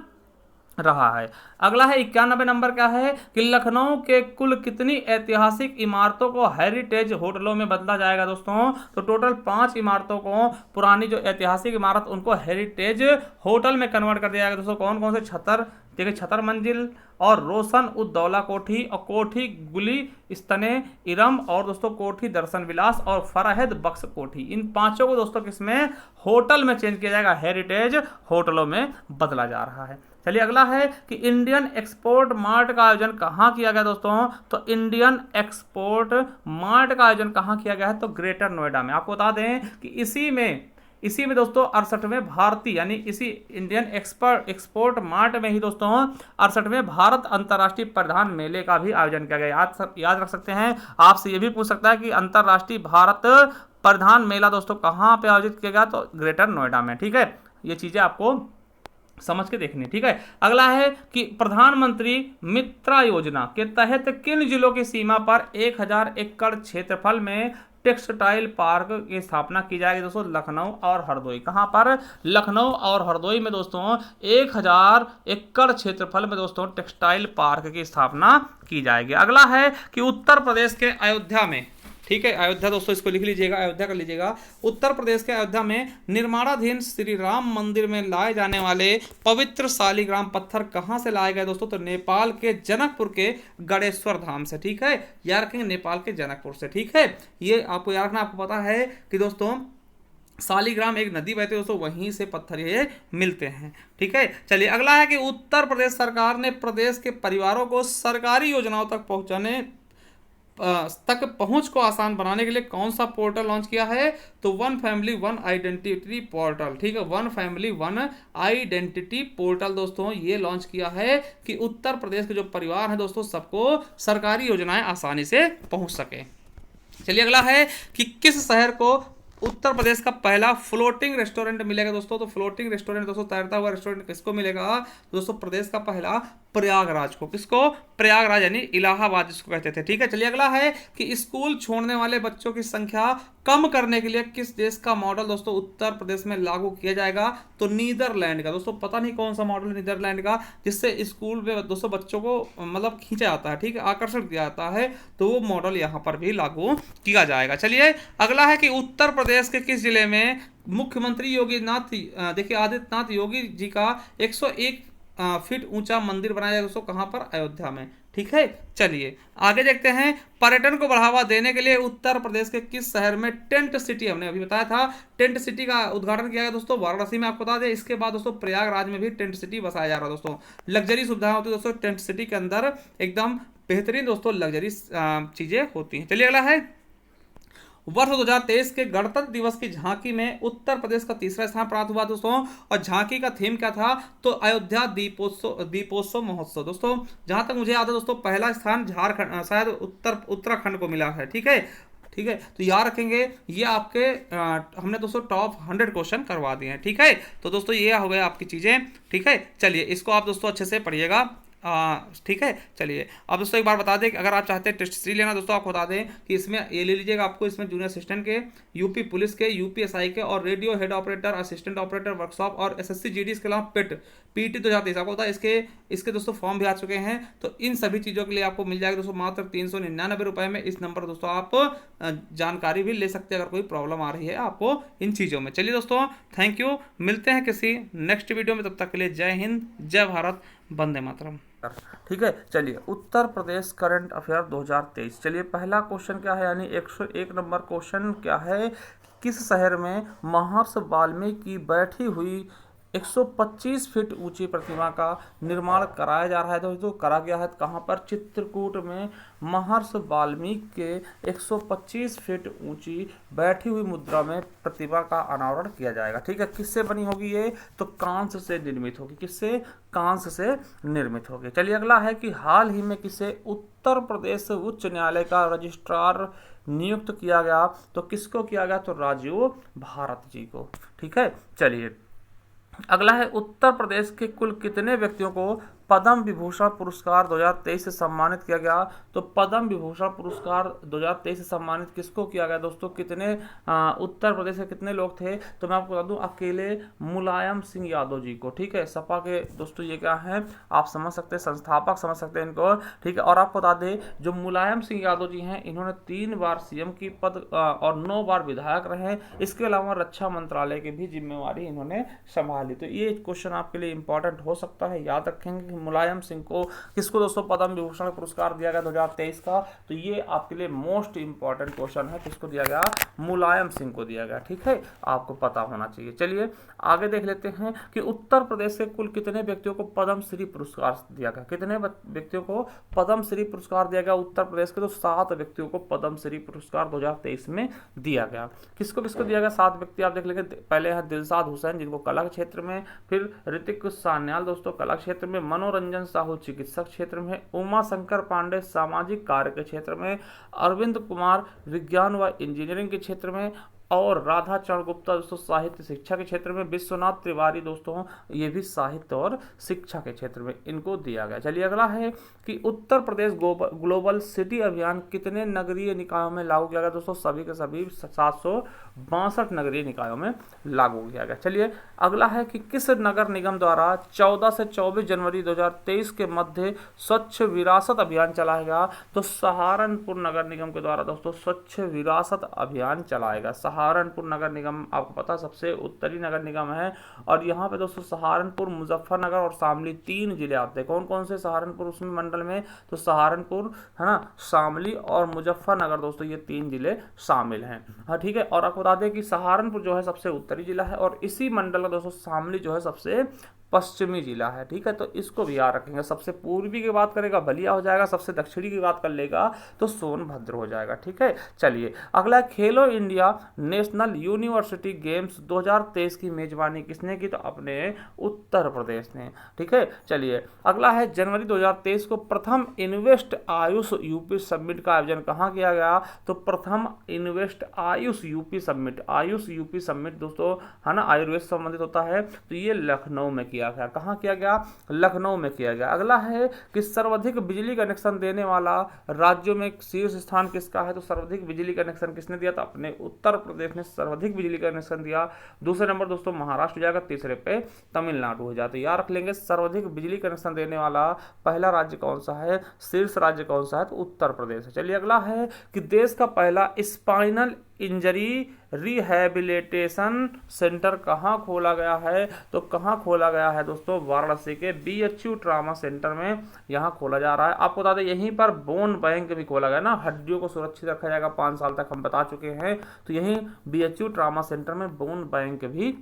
रहा है। अगला है 91 नंबर का है कि लखनऊ के कुल कितनी ऐतिहासिक इमारतों को हेरिटेज होटलों में बदला जाएगा दोस्तों? तो टोटल 5 इमारतों को, पुरानी जो ऐतिहासिक इमारत उनको हेरिटेज होटल में कन्वर्ट कर दिया जाएगा दोस्तों। कौन कौन से? छतर, देखिए छतर मंजिल और रोशन उद्दौला कोठी और कोठी गुली स्तने इरम और दोस्तों कोठी दर्शन विलास और फराहद बख्श कोठी, इन 5 को दोस्तों किसमें? होटल में चेंज किया जाएगा, हेरिटेज होटलों में बदला जा रहा है। चलिए अगला है कि इंडियन एक्सपोर्ट मार्ट का आयोजन कहाँ किया गया दोस्तों? तो इंडियन एक्सपोर्ट मार्ट का आयोजन कहाँ किया गया है? तो ग्रेटर नोएडा में। आपको बता दें कि इसी में दोस्तों 68वें भारतीय यानी इसी इंडियन एक्सपोर्ट मार्ट में ही दोस्तों 68वें भारत अंतर्राष्ट्रीय परिधान मेले का भी आयोजन किया गया। याद रख सकते हैं। आपसे ये भी पूछ सकता है कि अंतर्राष्ट्रीय भारत परिधान मेला दोस्तों कहाँ पे आयोजित किया गया? तो ग्रेटर नोएडा में। ठीक है, ये चीजें आपको समझ के देखनी। ठीक है, अगला है कि प्रधानमंत्री मित्रा योजना के तहत किन जिलों की सीमा पर 1000 एकड़ क्षेत्रफल में टेक्सटाइल पार्क की स्थापना की जाएगी? दोस्तों लखनऊ और हरदोई। कहां पर? लखनऊ और हरदोई में दोस्तों 1000 एकड़ क्षेत्रफल में दोस्तों टेक्सटाइल पार्क की स्थापना की जाएगी। अगला है कि उत्तर प्रदेश के अयोध्या में, ठीक है, अयोध्या दोस्तों इसको लिख लीजिएगा, अयोध्या कर लीजिएगा। उत्तर प्रदेश के अयोध्या में निर्माणाधीन श्री राम मंदिर में लाए जाने वाले पवित्र शालिग्राम पत्थर कहां से लाए गए दोस्तों? तो नेपाल के जनकपुर के गणेश्वर धाम से। ठीक है, याद रखेंगे, नेपाल के जनकपुर से। ठीक है, ये आपको याद रखना। आपको पता है कि दोस्तों शालिग्राम एक नदी बहती है दोस्तों, वहीं से पत्थर ये मिलते हैं। ठीक है, चलिए अगला है कि उत्तर प्रदेश सरकार ने प्रदेश के परिवारों को सरकारी योजनाओं तक पहुंच को आसान बनाने के लिए कौन सा पोर्टल लॉन्च किया है? तो one family one identity portal. ठीक है, one family one identity portal दोस्तों ये लॉन्च किया है कि उत्तर प्रदेश के जो परिवार हैं दोस्तों सबको सरकारी योजनाएं आसानी से पहुंच सके। चलिए अगला है कि किस शहर को उत्तर प्रदेश का पहला फ्लोटिंग रेस्टोरेंट मिलेगा दोस्तों? तो फ्लोटिंग रेस्टोरेंट दोस्तों, तैरता हुआ रेस्टोरेंट किसको मिलेगा? दोस्तों प्रदेश का पहला प्रयागराज को। किसको? प्रयागराज यानी इलाहाबाद जिसको कहते थे। ठीक है, चलिए अगला है कि स्कूल छोड़ने वाले बच्चों की संख्या कम करने के लिए किस देश का मॉडल दोस्तों उत्तर प्रदेश में लागू किया जाएगा? तो नीदरलैंड का। दोस्तों पता नहीं कौन सा मॉडल नीदरलैंड का, जिससे स्कूल में दोस्तों बच्चों को मतलब खींचा जाता है। ठीक है, आकर्षण किया जाता है, तो वो मॉडल यहाँ पर भी लागू किया जाएगा। चलिए अगला है कि उत्तर प्रदेश के किस जिले में मुख्यमंत्री देखिए आदित्यनाथ योगी जी का 101 फीट ऊंचा मंदिर बनाया जाएगा दोस्तों? कहां पर? अयोध्या में। ठीक है, चलिए आगे देखते हैं। पर्यटन को बढ़ावा देने के लिए उत्तर प्रदेश के किस शहर में टेंट सिटी, हमने अभी बताया था, टेंट सिटी का उद्घाटन किया गया दोस्तों? वाराणसी में। आपको बता दें इसके बाद दोस्तों प्रयागराज में भी टेंट सिटी बसाया जा रहा है दोस्तों। लग्जरी सुविधाएं होती है दोस्तों टेंट सिटी के अंदर, एकदम बेहतरीन दोस्तों लग्जरी चीजें होती हैं। चलिए अगला है वर्ष 2023 के गणतंत्र दिवस की झांकी में उत्तर प्रदेश का तीसरा स्थान प्राप्त हुआ दोस्तों। और झांकी का थीम क्या था? तो अयोध्या दीपोत्सव महोत्सव दोस्तों। जहां तक मुझे याद है दोस्तों पहला स्थान झारखंड शायद उत्तराखंड को मिला है। ठीक है, ठीक है। तो याद रखेंगे ये आपके हमने दोस्तों टॉप 100 क्वेश्चन करवा दिए हैं, ठीक है। तो दोस्तों ये हो गया आपकी चीज़ें, ठीक है। चलिए इसको आप दोस्तों अच्छे से पढ़िएगा, ठीक है। चलिए अब दोस्तों एक बार बता दें कि अगर आप चाहते हैं टेस्ट सीरीज लेना, दोस्तों आपको बता दें कि इसमें ये ले लीजिएगा, आपको इसमें जूनियर असिस्टेंट के, यूपी पुलिस के, यूपीएसआई के और radio head operator, assistant operator workshop और एसएससी जीडी, इसके अलावा पेट पीटी 2023 आपको होता है, इसके दोस्तों फॉर्म भी आ चुके हैं। तो इन सभी चीज़ों के लिए आपको मिल जाएगा दोस्तों मात्र 399 रुपये में। इस नंबर पर दोस्तों आप जानकारी भी ले सकते हैं अगर कोई प्रॉब्लम आ रही है आपको इन चीज़ों में। चलिए दोस्तों थैंक यू, मिलते हैं किसी नेक्स्ट वीडियो में, तब तक के लिए जय हिंद, जय भारत, वंदे मातरम। ठीक है। चलिए उत्तर प्रदेश करंट अफेयर 2023। चलिए पहला क्वेश्चन क्या है, यानी 101 नंबर क्वेश्चन क्या है, किस शहर में महर्षि वाल्मीकि की बैठी हुई 125 फीट ऊंची प्रतिमा का निर्माण कराया जा रहा है। दोस्तों करा गया है कहाँ पर, चित्रकूट में महर्षि वाल्मीकि के 125 फीट ऊंची बैठी हुई मुद्रा में प्रतिमा का अनावरण किया जाएगा। ठीक है। किससे बनी होगी ये, तो कांस्य से निर्मित होगी। किससे, कांस्य से निर्मित होगी। चलिए अगला है कि हाल ही में किसे उत्तर प्रदेश उच्च न्यायालय का रजिस्ट्रार नियुक्त किया गया, तो किसको किया गया, तो राजीव भारत जी को। ठीक है। चलिए अगला है उत्तर प्रदेश के कुल कितने व्यक्तियों को पद्म विभूषण पुरस्कार 2023 से सम्मानित किया गया, तो पद्म विभूषण पुरस्कार 2023 से सम्मानित किसको किया गया दोस्तों, कितने उत्तर प्रदेश के कितने लोग थे, तो मैं आपको बता दूं अकेले मुलायम सिंह यादव जी को। ठीक है। सपा के दोस्तों ये क्या है, आप समझ सकते हैं, संस्थापक समझ सकते हैं इनको। ठीक है। और आपको बता दें जो मुलायम सिंह यादव जी हैं, इन्होंने 3 बार सीएम की पद और 9 बार विधायक रहे। इसके अलावा रक्षा मंत्रालय की भी जिम्मेवारी इन्होंने संभाली। तो ये क्वेश्चन आपके लिए इंपॉर्टेंट हो सकता है, याद रखेंगे मुलायम सिंह को, किसको दोस्तों पद्म विभूषण पुरस्कार दिया गया 2023 का, तो ये आपके लिए मोस्ट इंपॉर्टेंट क्वेश्चन है, किसको दिया गया, मुलायम सिंह को दिया गया। ठीक है, आपको पता होना चाहिए। चलिए आगे देख लेते हैं कि उत्तर प्रदेश के कुल कितने व्यक्तियों को पद्म श्री पुरस्कार दिया गया, कितने व्यक्तियों को पद्म श्री पुरस्कार दिया गया उत्तर प्रदेश के, तो 7 व्यक्तियों को पद्म श्री पुरस्कार 2023 में दिया गया। किसको किसको दिया गया, 7 व्यक्ति आप देख लेंगे। पहले है दिलशाद हुसैन जिनको कला के क्षेत्र में, फिर ऋतिक सान्याल दोस्तों कला क्षेत्र में, मनोरंजन साहू चिकित्सक क्षेत्र में, उमा शंकर पांडे सामाजिक कार्य के क्षेत्र में, अरविंद कुमार विज्ञान व इंजीनियरिंग के क्षेत्र में, और राधा चरण गुप्ता दोस्तों साहित्य शिक्षा के क्षेत्र में, विश्वनाथ तिवारी दोस्तों ये भी साहित्य और शिक्षा के क्षेत्र में इनको दिया गया। चलिए अगला है कि उत्तर प्रदेश ग्लोबल सिटी अभियान कितने नगरीय निकायों में लागू किया गया दोस्तों, सभी के सभी 762 नगरीय निकायों में लागू किया गया। चलिए अगला है कि किस नगर निगम द्वारा 14 से 24 जनवरी 2023 के मध्य स्वच्छ विरासत अभियान चलाया गया, तो सहारनपुर नगर निगम के द्वारा दोस्तों स्वच्छ विरासत अभियान चलाएगा। सहारनपुर नगर निगम आपको पता सबसे उत्तरी नगर निगम है, और यहाँ पे दोस्तों सहारनपुर, मुजफ्फरनगर और शामली 3 जिले आते हैं। कौन कौन से सहारनपुर उसमें मंडल में, तो सहारनपुर है ना, शामली और मुजफ्फरनगर दोस्तों ये 3 जिले शामिल हैं। हाँ ठीक है। और आपको बता दें कि सहारनपुर जो है सबसे उत्तरी जिला है, और इसी मंडल का दोस्तों शामली जो है सबसे पश्चिमी जिला है। ठीक है। तो इसको भी याद रखेंगे। सबसे पूर्वी की बात करेगा बलिया हो जाएगा, सबसे दक्षिणी की बात कर लेगा तो सोनभद्र हो जाएगा। ठीक है। चलिए अगला खेलो इंडिया नेशनल यूनिवर्सिटी गेम्स 2023 की मेजबानी किसने की, तो अपने उत्तर प्रदेश ने। ठीक है। चलिए अगला है जनवरी 2023 को प्रथम इन्वेस्ट आयुष यूपी समिट का आयोजन कहाँ किया गया, तो प्रथम invest Ayush UP summit, Ayush UP summit दोस्तों है ना, आयुर्वेद से संबंधित होता है, तो ये लखनऊ में किया गया। कहाँ किया गया, लखनऊ में किया गया। अगला है कि सर्वाधिक बिजली कनेक्शन देने वाला राज्यों में शीर्ष स्थान किसका है, तो सर्वाधिक बिजली कनेक्शन किसने दिया, तो अपने उत्तर प्रदेश ने सर्वाधिक बिजली कनेक्शन दिया। दूसरे नंबर दोस्तों महाराष्ट्र जाएगा, तीसरे पे तमिलनाडु हो जाता है। याद रख लेंगे सर्वाधिक बिजली कनेक्शन देने वाला पहला राज्य कौन सा है, शीर्ष राज्य कौन सा है, तो उत्तर प्रदेश है। चलिए अगला है कि देश का पहला स्पाइनल इंजरी रिहैबिलिटेशन सेंटर कहाँ खोला गया है, तो कहाँ खोला गया है दोस्तों, वाराणसी के बीएचयू ट्रामा सेंटर में यहाँ खोला जा रहा है। आपको बता दें यहीं पर बोन बैंक भी खोला गया ना, हड्डियों को सुरक्षित रखा जाएगा 5 साल तक, हम बता चुके हैं। तो यहीं बीएचयू ट्रामा सेंटर में बोन बैंक भी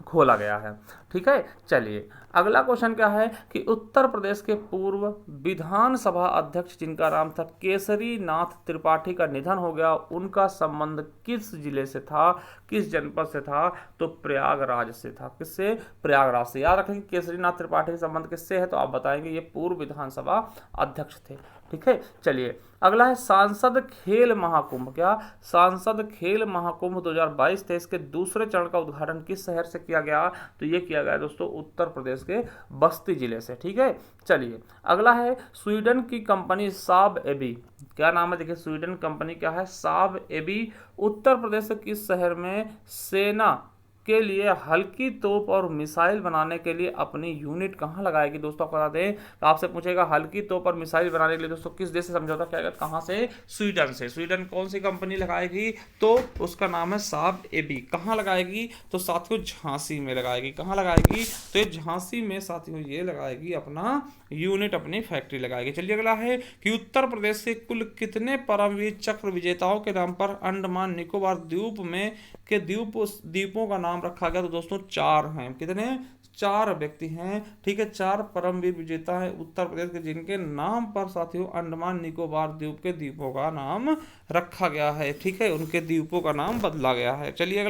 खोला गया है। ठीक है। चलिए अगला क्वेश्चन क्या है कि उत्तर प्रदेश के पूर्व विधानसभा अध्यक्ष जिनका नाम था केसरी नाथ त्रिपाठी का निधन हो गया, उनका संबंध किस जिले से था, किस जनपद से था, तो प्रयागराज से था। किससे, प्रयागराज से। याद रखेंगे केसरी नाथ त्रिपाठी का संबंध किससे है, तो आप बताएंगे ये पूर्व विधानसभा अध्यक्ष थे। ठीक है। चलिए अगला है सांसद खेल महाकुंभ। क्या? सांसद खेल महाकुंभ 2022 थे, इसके दूसरे चरण का उद्घाटन किस शहर से किया गया? तो ये किया गया दोस्तों उत्तर प्रदेश के बस्ती जिले से, ठीक है। चलिए अगला है स्वीडन की कंपनी साब एबी। क्या नाम है? देखिए स्वीडन कंपनी क्या है? साब एबी उत्तर प्रदेश के किस शहर में सेना के लिए हल्की तोप और मिसाइल बनाने के लिए अपनी यूनिट कहाँ लगाएगी? दोस्तों आपको बता दें तो आपसे पूछेगा हल्की तोप और मिसाइल बनाने के लिए दोस्तों किस देश से समझौता किया गया? कहाँ से? स्वीडन से। स्वीडन कौन सी कंपनी लगाएगी? तो उसका नाम है साब एबी। कहाँ लगाएगी? तो साथियों झांसी में लगाएगी। कहाँ लगाएगी? तो ये झांसी में साथियों ये लगाएगी अपना यूनिट, अपनी फैक्ट्री लगाएगी। चलिए अगला है कि उत्तर प्रदेश से कुल कितने परमवीर चक्र विजेताओं के नाम पर अंडमान निकोबार द्वीप में के द्वीपों का नाम रखा गया? तो दोस्तों 4 हैं। कितने? 4 व्यक्ति हैं, ठीक है। 4 परमवीर विजेता है उत्तर प्रदेश के, जिनके नाम पर साथियों अंडमान निकोबार द्वीप के द्वीपों का नाम रखा गया है, ठीक है। उनके द्वीपों का नाम बदला गया है। चलिए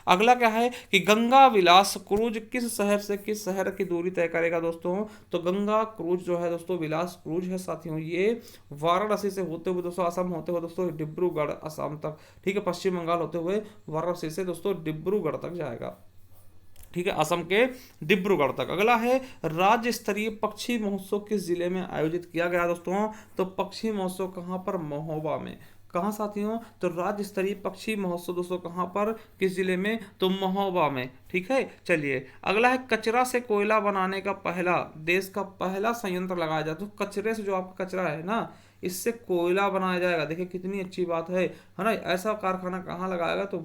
अगला क्या है कि गंगा विलास क्रूज किस शहर से किस शहर की दूरी तय करेगा? दोस्तों तो गंगा क्रूज जो है दोस्तों विलास क्रूज है साथियों, ये वाराणसी से होते हुए दोस्तों असम होते हुए दोस्तों डिब्रूगढ़ असम तक, ठीक है, पश्चिम बंगाल होते हुए वाराणसी से दोस्तों डिब्रूगढ़ तक जाएगा, ठीक है, असम के डिब्रूगढ़ तक। अगला है राज्य स्तरीय पक्षी महोत्सव किस जिले में आयोजित किया गया? दोस्तों तो पक्षी महोत्सव कहाँ पर? महोबा में। कहाँ साथियों? तो राज्य स्तरीय पक्षी महोत्सव दोस्तों कहाँ पर, किस जिले में? तो महोबा में, ठीक है। चलिए अगला है कचरा से कोयला बनाने का देश का पहला संयंत्र लगाया जाए। तो कचरे से जो आपका कचरा है ना, इससे कोयला बनाया जाएगा। देखिए कितनी अच्छी बात है ना। ऐसा कारखाना कहाँ लगाएगा? तो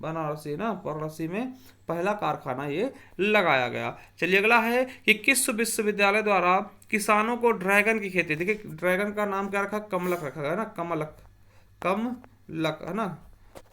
वाराणसी में पहला कारखाना ये लगाया गया। चलिए अगला है कि किस विश्वविद्यालय द्वारा किसानों को ड्रैगन की खेती, देखिए ड्रैगन का नाम क्या रखा? कमलक रखा गया ना, कमलक है ना,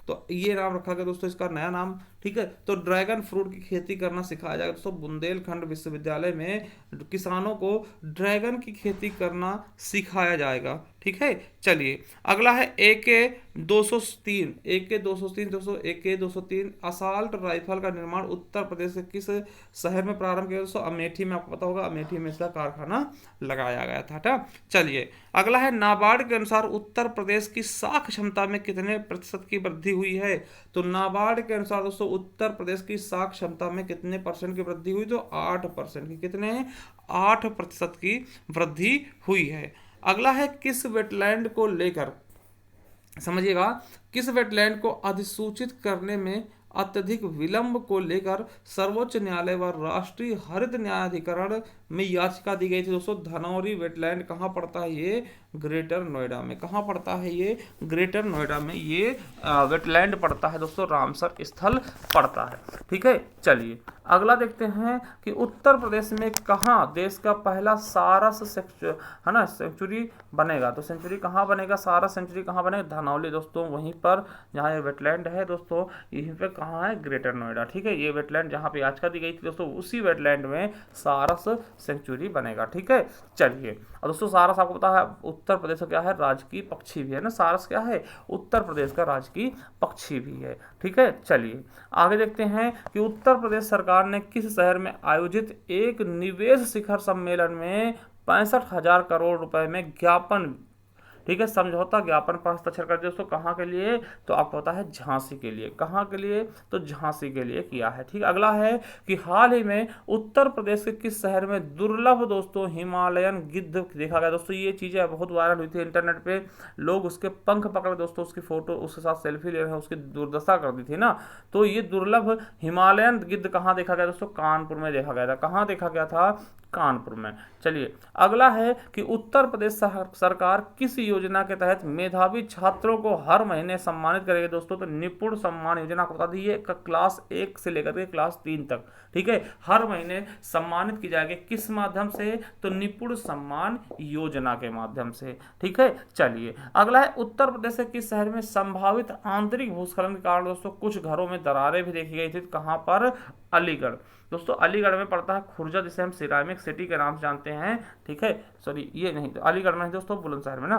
तो ये नाम रखा गया दोस्तों इसका नया नाम, ठीक है। तो ड्रैगन फ्रूट की खेती करना सिखाया जाएगा दोस्तों बुंदेलखंड विश्वविद्यालय में, किसानों को ड्रैगन की खेती करना सिखाया जाएगा, ठीक है। चलिए अगला है AK-203 दोस्तों AK-203 असॉल्ट राइफल का निर्माण उत्तर प्रदेश के किस शहर में प्रारंभ किया? दोस्तों अमेठी में। आपको पता होगा अमेठी में इसका कारखाना लगाया गया था। चलिए अगला है नाबार्ड के अनुसार उत्तर प्रदेश की साख क्षमता में कितने प्रतिशत की वृद्धि हुई है? तो नाबार्ड के अनुसार दोस्तों उत्तर प्रदेश की साख क्षमता में कितने % की वृद्धि हुई? तो 8% की। कितने? 8% की वृद्धि हुई है। अगला है किस वेटलैंड को लेकर, समझिएगा, किस वेटलैंड को अधिसूचित करने में अत्यधिक विलंब को लेकर सर्वोच्च न्यायालय व राष्ट्रीय हरित न्यायाधिकरण में याचिका दी गई थी? दोस्तों धनौरी वेटलैंड कहाँ पड़ता है? ये ग्रेटर नोएडा में। कहाँ पड़ता है? ये ग्रेटर नोएडा में ये वेटलैंड पड़ता है दोस्तों, रामसर स्थल पड़ता है, ठीक है। चलिए अगला देखते हैं कि उत्तर प्रदेश में कहाँ देश का पहला सारस है ना सेंचुरी बनेगा? तो सेंचुरी कहाँ बनेगा? सारस सेंचुरी कहाँ बनेगा? धनौली दोस्तों, वहीं पर जहाँ ये वेटलैंड है दोस्तों, यहीं पे कहाँ है? ग्रेटर नोएडा, ठीक है। ये वेटलैंड जहाँ पे याचिका दी गई थी दोस्तों, उसी वेटलैंड में सारस सेंचुरी बनेगा, ठीक है। चलिए और दोस्तों सारस आपको पता है उत्तर प्रदेश का क्या है? राजकीय पक्षी भी है ना। सारस क्या है? उत्तर प्रदेश का राजकीय पक्षी भी है, ठीक है। चलिए आगे देखते हैं कि उत्तर प्रदेश सरकार ने किस शहर में आयोजित एक निवेश शिखर सम्मेलन में 65,000 करोड़ रुपए में ज्ञापन, ठीक है, समझौता ज्ञापन पर हस्ताक्षर कर दिया? दोस्तों कहाँ के लिए? तो आपको पता है झांसी के लिए। कहाँ के लिए? तो झांसी के लिए किया है, ठीक। अगला है कि हाल ही में उत्तर प्रदेश के किस शहर में दुर्लभ दोस्तों हिमालयन गिद्ध देखा गया? दोस्तों ये चीजें बहुत वायरल हुई थी इंटरनेट पे, लोग उसके पंख पकड़ दोस्तों उसकी फोटो उसके साथ सेल्फी ले रहे हैं, उसकी दुर्दशा कर दी थी ना। तो ये दुर्लभ हिमालयन गिद्ध कहाँ देखा गया? दोस्तों कानपुर में देखा गया था। कहाँ देखा गया था? कानपुर में। चलिए अगला है कि उत्तर प्रदेश सरकार किस योजना के तहत मेधावी छात्रों को हर महीने सम्मानित करेगी? दोस्तों तो निपुण सम्मान योजना को बता दीजिए, क्लास 1 से लेकर के क्लास 3 तक, ठीक है, हर महीने सम्मानित की जाएगी। किस माध्यम से? तो निपुण सम्मान योजना के माध्यम से, ठीक है। चलिए अगला है उत्तर प्रदेश के किस शहर में संभावित आंतरिक भूस्खलन के कारण दोस्तों कुछ घरों में दरारें भी देखी गई थी? कहां पर? अलीगढ़ दोस्तों, अलीगढ़ में पड़ता है खुर्जा, जिसे हम सिरामिक सिटी के नाम से जानते हैं, ठीक है। सॉरी ये नहीं, तो अलीगढ़ में दोस्तों बुलंदशहर में ना।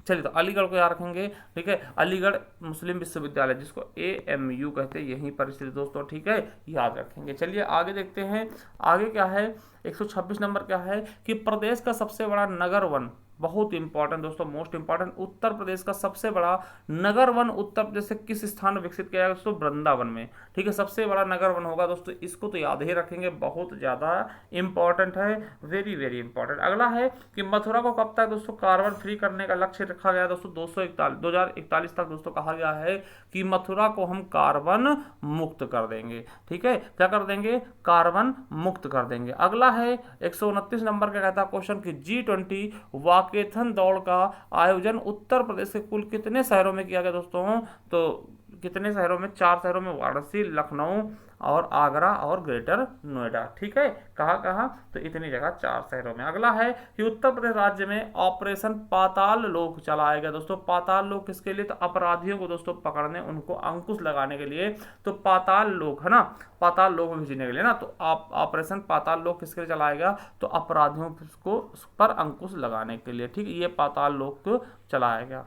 चलिए तो अलीगढ़ को याद रखेंगे, ठीक है। अलीगढ़ मुस्लिम विश्वविद्यालय जिसको AMU कहते हैं, यहीं पर स्थित दोस्तों, ठीक है, याद रखेंगे। चलिए आगे देखते हैं, आगे क्या है 126 नंबर क्या है कि प्रदेश का सबसे बड़ा नगर वन बहुत इंपॉर्टेंट दोस्तों, मोस्ट इंपॉर्टेंट, उत्तर प्रदेश का सबसे बड़ा नगर वन उत्तर प्रदेश से किस स्थान में विकसित किया गया दोस्तों? वृंदावन में। ठीक है, सबसे बड़ा नगर वन होगा दोस्तों, इसको तो याद ही रखेंगे, बहुत ज्यादा इंपॉर्टेंट है, वेरी वेरी इंपॉर्टेंट। अगला है कि मथुरा को कब तक दोस्तों कार्बन फ्री करने का लक्ष्य रखा गया दोस्तों? 2041 तक दोस्तों कहा गया है कि मथुरा को हम कार्बन मुक्त कर देंगे। ठीक है, क्या कर देंगे? कार्बन मुक्त कर देंगे। अगला है 129 नंबर का कहता है क्वेश्चन कि G20 वाकेथन दौड़ का आयोजन उत्तर प्रदेश के कुल कितने शहरों में किया गया दोस्तों? तो कितने शहरों में? 4 शहरों में, वाराणसी, लखनऊ और आगरा और ग्रेटर नोएडा। ठीक है, कहाँ कहाँ? तो इतनी जगह 4 शहरों में। अगला है कि उत्तर प्रदेश राज्य में ऑपरेशन पाताल लोक चलाया गया दोस्तों। पाताल लोक किसके लिए? तो अपराधियों को दोस्तों पकड़ने, उनको अंकुश लगाने के लिए। तो पाताल लोक है ना, पाताल लोक भेजने के लिए ना, तो ऑपरेशन पाताल लोक किसके लिए चलाया गया? तो अपराधियों को पर अंकुश लगाने के लिए। ठीक, ये पाताल लोक चलाया गया।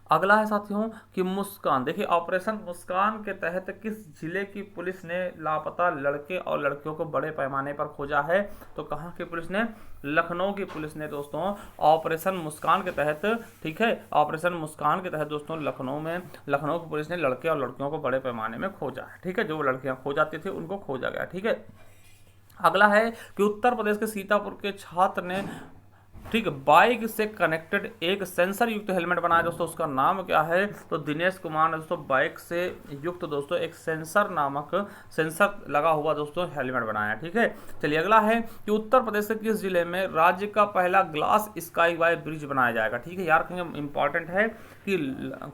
अगला है साथियों कि मुस्कान। देखिए, ऑपरेशन मुस्कान के तहत किस जिले की पुलिस ने लापता लड़के और लड़कियों को बड़े पैमाने पर खोजा है? तो कहाँ की पुलिस ने? लखनऊ की पुलिस ने दोस्तों ऑपरेशन मुस्कान के तहत, ठीक है, ऑपरेशन मुस्कान के तहत दोस्तों लखनऊ की पुलिस ने लड़के और लड़कियों को बड़े पैमाने में खोजा है। ठीक है, जो लड़कियां खो जाती थी उनको खोजा गया। ठीक है, अगला है कि उत्तर प्रदेश के सीतापुर के छात्र ने, ठीक, बाइक से कनेक्टेड एक सेंसर युक्त हेलमेट बनाया दोस्तों, उसका नाम क्या है? तो दिनेश कुमार ने दोस्तों बाइक से युक्त दोस्तों एक सेंसर लगा हुआ दोस्तों हेलमेट बनाया। ठीक है, चलिए अगला है कि उत्तर प्रदेश के किस जिले में राज्य का पहला ग्लास स्काई वाई ब्रिज बनाया जाएगा? ठीक है, यार रखेंगे, इंपॉर्टेंट है कि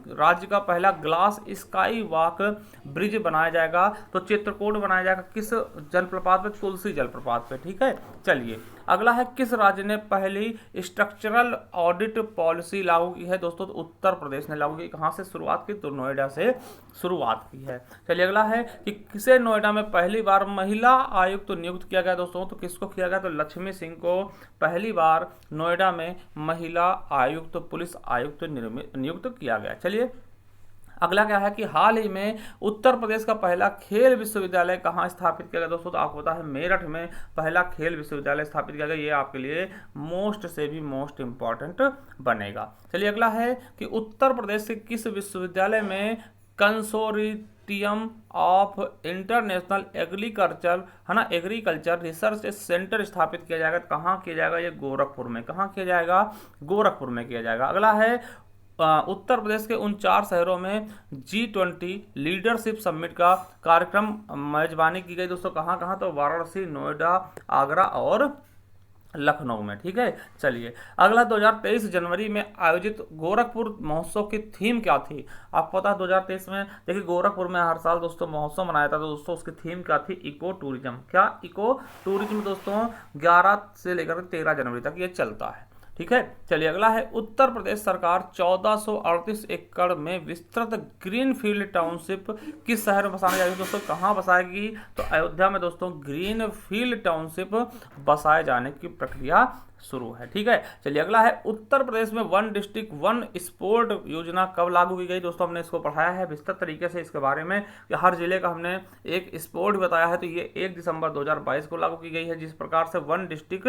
राज्य का पहला ग्लास स्काई वॉक ब्रिज बनाया जाएगा। तो चित्रकूट बनाया जाएगा, किस जलप्रपात पे? तुलसी जलप्रपात पे। ठीक है, चलिए अगला है किस राज्य ने पहली स्ट्रक्चरल ऑडिट पॉलिसी लागू की है दोस्तों? तो उत्तर प्रदेश ने लागू की। कहां से शुरुआत की? तो नोएडा से शुरुआत की है। चलिए अगला है कि किसे नोएडा में पहली बार महिला आयुक्त तो नियुक्त किया गया दोस्तों? तो किसको किया गया? तो लक्ष्मी सिंह को पहली बार नोएडा में महिला आयुक्त, पुलिस आयुक्त नियुक्त किया गया। चलिए अगला क्या है कि हाल ही में उत्तर प्रदेश का पहला खेल विश्वविद्यालय कहाँ स्थापित किया गया दोस्तों? तो आपको पता है मेरठ में पहला खेल विश्वविद्यालय स्थापित किया गया। ये आपके लिए मोस्ट से भी मोस्ट इंपॉर्टेंट बनेगा। चलिए अगला है कि उत्तर प्रदेश के किस विश्वविद्यालय में कंसोर्टियम ऑफ इंटरनेशनल एग्रीकल्चर, है ना, एग्रीकल्चर रिसर्च सेंटर स्थापित किया जाएगा? कहाँ किया जाएगा? ये गोरखपुर में। कहाँ किया जाएगा? गोरखपुर में किया जाएगा। अगला है उत्तर प्रदेश के उन 4 शहरों में G20 लीडरशिप समिट का कार्यक्रम मेजबानी की गई दोस्तों। कहाँ कहाँ? तो वाराणसी, नोएडा, आगरा और लखनऊ में। ठीक है, चलिए अगला 2023 जनवरी में आयोजित गोरखपुर महोत्सव की थीम क्या थी? आपको पता है 2023 में देखिए गोरखपुर में हर साल दोस्तों महोत्सव मनाया था, तो दोस्तों उसकी थीम क्या थी? Eco tourism. क्या? इको टूरिज्म दोस्तों 11 से लेकर 13 जनवरी तक ये चलता है। ठीक है, चलिए अगला है उत्तर प्रदेश सरकार 1438 एकड़ में विस्तृत ग्रीनफील्ड टाउनशिप किस शहर में बसाने जाएगी दोस्तों? कहाँ बसाएगी? तो अयोध्या में दोस्तों ग्रीनफील्ड टाउनशिप बसाए जाने की प्रक्रिया शुरू है। ठीक है, चलिए अगला है उत्तर प्रदेश में वन डिस्ट्रिक्ट वन स्पोर्ट योजना कब लागू की गई दोस्तों? हमने इसको पढ़ाया है विस्तृत तरीके से इसके बारे में कि हर जिले का हमने एक स्पोर्ट बताया है। तो ये 1 दिसंबर 2022 को लागू की गई है। जिस प्रकार से वन डिस्ट्रिक्ट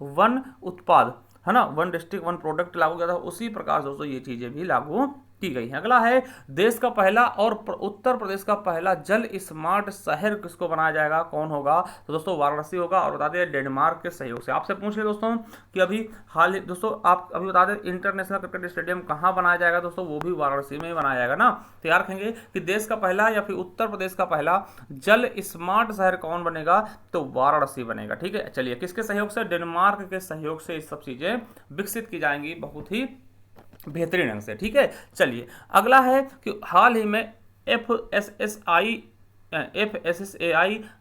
वन उत्पाद, है ना, वन डिस्ट्रिक्ट वन प्रोडक्ट लागू किया था, उसी प्रकार दोस्तों ये चीजें भी लागू की गई है। अगला है देश का पहला और उत्तर प्रदेश का पहला जल स्मार्ट शहर किसको बनाया जाएगा? कौन होगा? तो दोस्तों वाराणसी होगा। और बता दें डेनमार्क के सहयोग से। आपसे पूछ ले दोस्तों कि अभी हाल ही दोस्तों आप अभी बता दें इंटरनेशनल क्रिकेट स्टेडियम कहाँ बनाया जाएगा दोस्तों? वो भी वाराणसी में ही बनाया जाएगा ना। तो याद रखेंगे कि देश का पहला या फिर उत्तर प्रदेश का पहला जल स्मार्ट शहर कौन बनेगा? तो वाराणसी बनेगा। ठीक है, चलिए किसके सहयोग से? डेनमार्क के सहयोग से ये सब चीजें विकसित की जाएंगी बहुत ही बेहतरीन ढंग से। ठीक है, चलिए अगला है कि हाल ही में FSSAI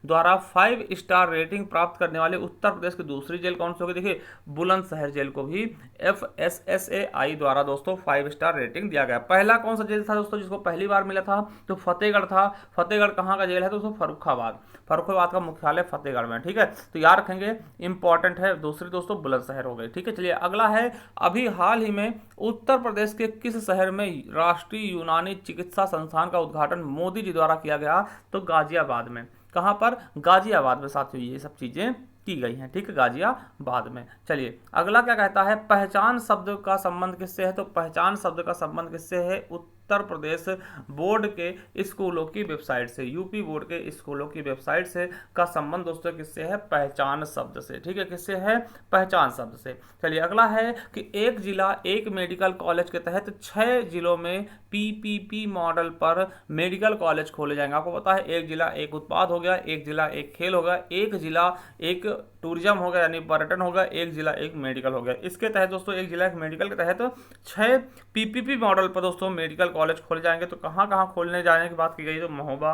द्वारा 5 स्टार रेटिंग प्राप्त करने वाले उत्तर प्रदेश की दूसरी जेल कौन सी होगी? देखिए बुलंदशहर जेल को भी FSSAI द्वारा दोस्तों 5 स्टार रेटिंग दिया गया। पहला कौन सा जेल था दोस्तों जिसको पहली बार मिला था? तो फतेहगढ़ था। फतेहगढ़ कहाँ का जेल है दोस्तों? फर्रुखाबाद का मुख्यालय फतेहगढ़ में। ठीक है, तो याद रखेंगे इंपॉर्टेंट है। दूसरी दोस्तों बुलंदशहर हो गई। ठीक है, चलिए अगला है अभी हाल ही में उत्तर प्रदेश के किस शहर में राष्ट्रीय यूनानी चिकित्सा संस्थान का उद्घाटन मोदी जी द्वारा किया गया? तो गाजियाबाद में। कहां पर? गाजियाबाद में साथियों ये सब चीजें की गई हैं, ठीक है, गाजियाबाद में। चलिए अगला क्या कहता है, पहचान शब्द का संबंध किससे है, तो पहचान शब्द का संबंध किससे है, उत्तर प्रदेश बोर्ड के स्कूलों की वेबसाइट से, यूपी बोर्ड के स्कूलों की वेबसाइट से का संबंध दोस्तों किससे है, पहचान शब्द से, ठीक है, किससे है, पहचान शब्द से। चलिए अगला है कि एक जिला एक मेडिकल कॉलेज के तहत 6 जिलों में पीपीपी मॉडल पर मेडिकल कॉलेज खोले जाएंगे। आपको पता है एक जिला एक उत्पाद हो गया, एक जिला एक खेल हो गया, एक जिला एक टूरिज्म हो गया यानी पर्यटन हो गया, एक जिला एक मेडिकल हो गया। इसके तहत दोस्तों एक जिला एक मेडिकल के तहत 6 पीपीपी मॉडल पर दोस्तों मेडिकल कॉलेज खोले जाएंगे। तो कहाँ कहाँ खोलने जाने की बात की गई, तो महोबा,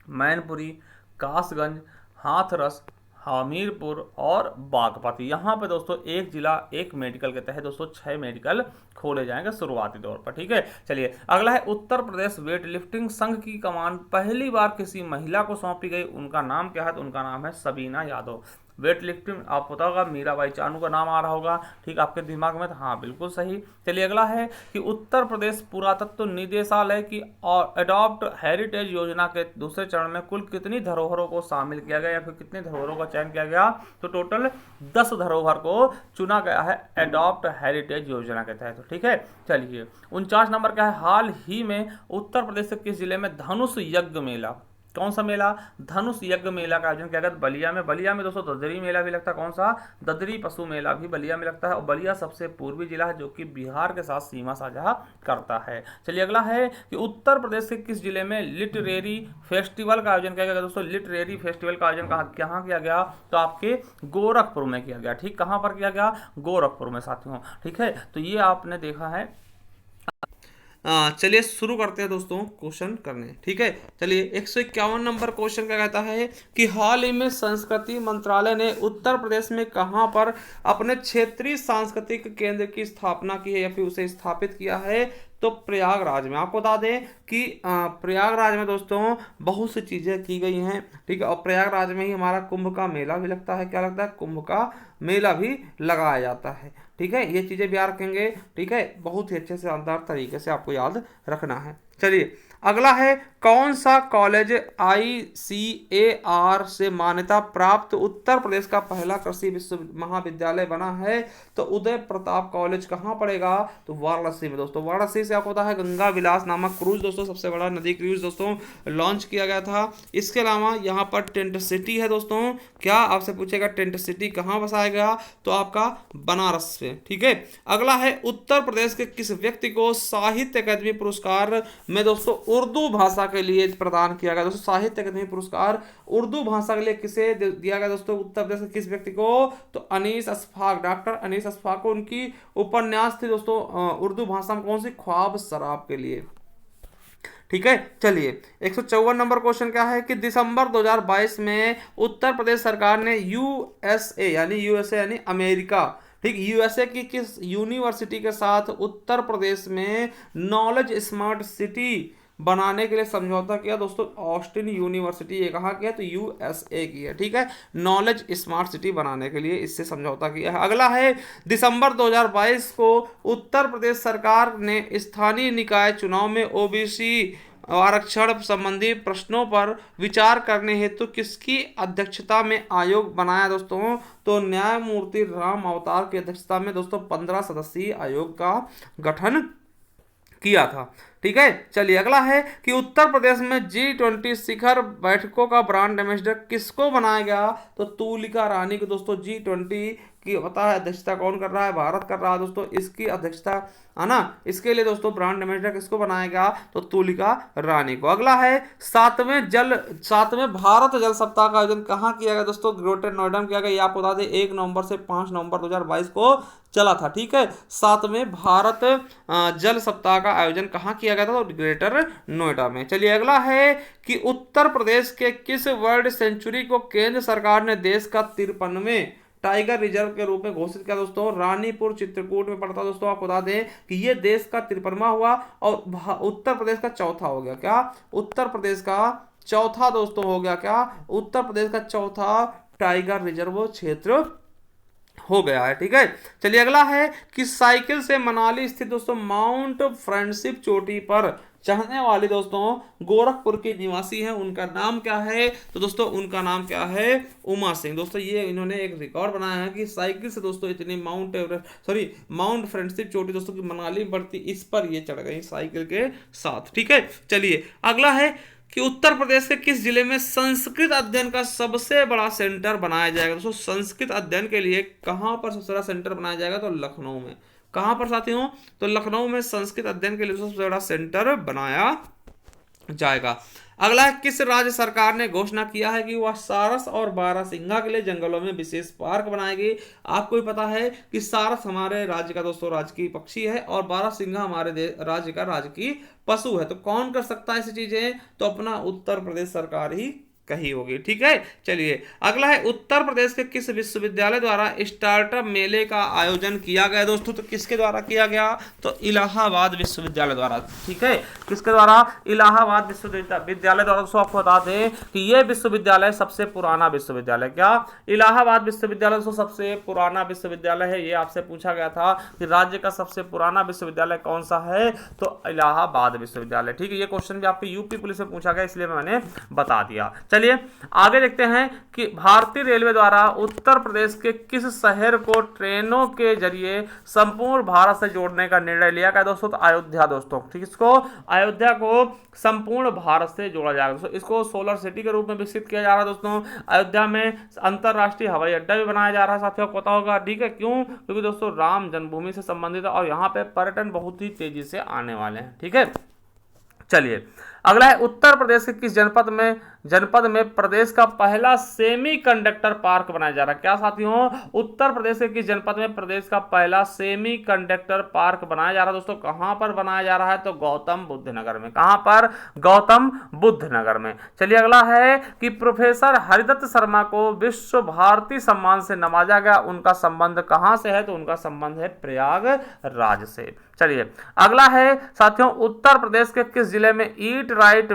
मैनपुरी, कासगंज, हाथरस, हमीरपुर और बागपत। यहाँ पे दोस्तों एक जिला एक मेडिकल के तहत दोस्तों 6 मेडिकल खोले जाएंगे शुरुआती तौर पर, ठीक है। चलिए अगला है उत्तर प्रदेश वेट लिफ्टिंग संघ की कमान पहली बार किसी महिला को सौंपी गई, उनका नाम क्या है, तो उनका नाम है सबीना यादव। वेट लिफ्टिंग आपको पता होगा मीराबाई चानू का नाम आ रहा होगा, ठीक, आपके दिमाग में, तो हाँ बिल्कुल सही। चलिए अगला है कि उत्तर प्रदेश पुरातत्व निदेशालय की अडॉप्ट हेरिटेज योजना के दूसरे चरण में कुल कितनी धरोहरों को शामिल किया गया या फिर कितनी धरोहरों का चयन किया गया, तो टोटल 10 धरोहर को चुना गया है अडॉप्ट हेरिटेज योजना के तहत, ठीक है। चलिए 49 नंबर क्या है, हाल ही में उत्तर प्रदेश के किस जिले में धनुष यज्ञ मेला, कौन सा मेला, धनुष यज्ञ मेला का आयोजन किया गया, बलिया में। बलिया में दोस्तों ददरी मेला भी लगता है, कौन सा, ददरी पशु मेला भी बलिया में लगता है। और बलिया सबसे पूर्वी जिला है जो कि बिहार के साथ सीमा साझा करता है। चलिए अगला है कि उत्तर प्रदेश के किस जिले में लिटरेरी फेस्टिवल का आयोजन किया गया दोस्तों, लिटरेरी फेस्टिवल का आयोजन कहाँ किया गया, तो आपके गोरखपुर में किया गया, ठीक, कहाँ पर किया गया, गोरखपुर में साथियों, ठीक है। तो ये आपने देखा है। चलिए शुरू करते हैं दोस्तों क्वेश्चन करने, ठीक है। चलिए 151 नंबर क्वेश्चन क्या कहता है कि हाल ही में संस्कृति मंत्रालय ने उत्तर प्रदेश में कहां पर अपने क्षेत्रीय सांस्कृतिक केंद्र की स्थापना की है या फिर उसे स्थापित किया है, तो प्रयागराज में। आपको बता दें कि प्रयागराज में दोस्तों बहुत सी चीज़ें की गई हैं, ठीक है। और प्रयागराज में ही हमारा कुंभ का मेला भी लगता है, क्या लगता है, कुंभ का मेला भी लगाया जाता है, ठीक है। ये चीज़ें भी याद रखेंगे, ठीक है, बहुत ही अच्छे से शानदार तरीके से आपको याद रखना है। चलिए अगला है कौन सा कॉलेज ICAR से मान्यता प्राप्त उत्तर प्रदेश का पहला कृषि विश्व महाविद्यालय बना है, तो उदय प्रताप कॉलेज कहाँ पड़ेगा, तो वाराणसी में दोस्तों। वाराणसी से आपको पता है गंगा विलास नामक क्रूज दोस्तों, सबसे बड़ा नदी क्रूज दोस्तों लॉन्च किया गया था। इसके अलावा यहाँ पर टेंट सिटी है दोस्तों, क्या आपसे पूछेगा टेंट सिटी कहाँ बसाया गया, तो आपका बनारस में, ठीक है। अगला है उत्तर प्रदेश के किस व्यक्ति को साहित्य अकादमी पुरस्कार में दोस्तों उर्दू भाषा के लिए प्रदान किया गया, दोस्तों साहित्य अकादमी पुरस्कार उर्दू भाषा के लिए किसे दिया गया दोस्तों, उत्तर प्रदेश के किस व्यक्ति को, तो अनीस अशफाक, डॉक्टर अनीस अशफाक को। उनकी उपन्यास थी दोस्तों उर्दू भाषा में कौन सी, ख्वाब शराब के लिए, ठीक है। चलिए 154 नंबर क्वेश्चन क्या है कि दिसंबर 2022 में उत्तर प्रदेश सरकार ने यूएसए यानी अमेरिका, ठीक, यूएसए की किस यूनिवर्सिटी के साथ उत्तर प्रदेश में नॉलेज स्मार्ट सिटी बनाने के लिए समझौता किया दोस्तों, ऑस्टिन यूनिवर्सिटी, ये कहाँ किया, तो यूएसए की है, ठीक है, नॉलेज स्मार्ट सिटी बनाने के लिए इससे समझौता किया है। अगला है दिसंबर 2022 को उत्तर प्रदेश सरकार ने स्थानीय निकाय चुनाव में ओबीसी आरक्षण संबंधी प्रश्नों पर विचार करने हेतु किसकी अध्यक्षता में आयोग बनाया दोस्तों, तो न्यायमूर्ति राम अवतार की अध्यक्षता में दोस्तों 15 सदस्यीय आयोग का गठन किया था, ठीक है। चलिए अगला है कि उत्तर प्रदेश में G20 शिखर बैठकों का ब्रांड एम्बेसडर किसको बनाया गया, तो तुलिका रानी को दोस्तों। G20 की पता है अध्यक्षता कौन कर रहा है, भारत कर रहा है दोस्तों, इसकी अध्यक्षता है ना, इसके लिए दोस्तों ब्रांड एम्बेसडर किसको बनाया गया, तो तुलिका रानी को। अगला है सातवें भारत जल सप्ताह का आयोजन कहाँ किया गया दोस्तों, ग्रेटर नोएडा में किया गया। ये आपको बता दें 1 नवंबर से 5 नवंबर 2022 को चला था, ठीक है। 7वें भारत जल सप्ताह का आयोजन कहाँ किया गया था, तो ग्रेटर नोएडा में। चलिए अगला है कि उत्तर प्रदेश के किस वर्ल्ड सेंचुरी को केंद्र सरकार ने देश का 53वें टाइगर रिजर्व के रूप में घोषित किया दोस्तों, रानीपुर चित्रकूट में पड़ता दोस्तों। आपको बता दें कि ये देश का 53वां हुआ और उत्तर प्रदेश का चौथा हो गया, क्या, उत्तर प्रदेश का चौथा दोस्तों हो गया, क्या, उत्तर प्रदेश का चौथा टाइगर रिजर्व क्षेत्र हो गया है, ठीक है। चलिए अगला है कि साइकिल से मनाली स्थित दोस्तों माउंट फ्रेंडशिप चोटी पर चाहने वाली दोस्तों गोरखपुर की निवासी हैं, उनका नाम क्या है? तो दोस्तों उनका नाम क्या है? उमा सिंह। दोस्तों ये इन्होंने एक रिकॉर्ड बनाया है कि साइकिल से दोस्तों इतनी माउंट फ्रेंडशिप चोटी दोस्तों की मनाली बढ़ती, इस पर ये चढ़ गई साइकिल के साथ। ठीक है, चलिए अगला है कि उत्तर प्रदेश के किस जिले में संस्कृत अध्ययन का सबसे बड़ा सेंटर बनाया जाएगा? दोस्तों संस्कृत अध्ययन के लिए कहां पर सबसे बड़ा सेंटर बनाया जाएगा? तो लखनऊ में। कहां पर साथियों? तो लखनऊ में संस्कृत अध्ययन के लिए सबसे बड़ा सेंटर बनाया जाएगा। अगला है, किस राज्य सरकार ने घोषणा किया है कि वह सारस और बारहसिंघा के लिए जंगलों में विशेष पार्क बनाएगी? आपको भी पता है कि सारस हमारे राज्य का दोस्तों राजकीय पक्षी है और बारहसिंघा हमारे राज्य का राजकीय पशु है। तो कौन कर सकता है ऐसी चीजें? तो अपना उत्तर प्रदेश सरकार ही कही होगी। ठीक है, चलिए अगला है, उत्तर प्रदेश के किस विश्वविद्यालय द्वारा स्टार्टअप मेले का आयोजन किया गया? दोस्तों तो किसके द्वारा किया गया? तो इलाहाबाद विश्वविद्यालय द्वारा। ठीक है, किसके द्वारा? इलाहाबाद विश्वविद्यालय द्वारा। दोस्तों आपको बता दें कि यह विश्वविद्यालय सबसे पुराना विश्वविद्यालय, क्या इलाहाबाद विश्वविद्यालय दोस्तों सबसे पुराना विश्वविद्यालय है। ये आपसे पूछा गया था कि राज्य का सबसे पुराना विश्वविद्यालय कौन सा है? तो इलाहाबाद विश्वविद्यालय। ठीक है, ये क्वेश्चन भी आपके यूपी पुलिस में पूछा गया, इसलिए मैंने बता दिया। चलिए आगे देखते हैं कि भारतीय रेलवे द्वारा उत्तर प्रदेश के किस शहर को ट्रेनों के जरिए संपूर्ण भारत से जोड़ने का निर्णय लिया गया? दोस्तों तो अयोध्या। दोस्तों ठीक, इसको अयोध्या को संपूर्ण भारत से जोड़ा जाएगा। दोस्तों इसको सोलर सिटी के रूप में विकसित किया जा रहा है। दोस्तों अयोध्या में अंतरराष्ट्रीय हवाई अड्डा भी बनाया जा रहा है, साथियों को पता होगा। ठीक है, क्यों? क्योंकि दोस्तों राम जन्मभूमि से संबंधित है और यहाँ पे पर्यटन बहुत ही तेजी से आने वाले हैं। ठीक है, चलिए अगला है, उत्तर प्रदेश के किस जनपद में प्रदेश का पहला सेमी कंडक्टर पार्क बनाया जा रहा है? क्या साथियों? उत्तर प्रदेश के किस जनपद में प्रदेश का पहला सेमी कंडक्टर पार्क बनाया जा रहा है? दोस्तों कहां पर बनाया जा रहा है? तो गौतम बुद्ध नगर में। कहां पर? गौतम बुद्ध नगर में। चलिए अगला है कि प्रोफेसर हरिदत्त शर्मा को विश्व भारती सम्मान से नवाजा गया, उनका संबंध कहां से है? तो उनका संबंध है प्रयागराज से। चलिए अगला है साथियों, उत्तर प्रदेश के किस जिले में ईट राइट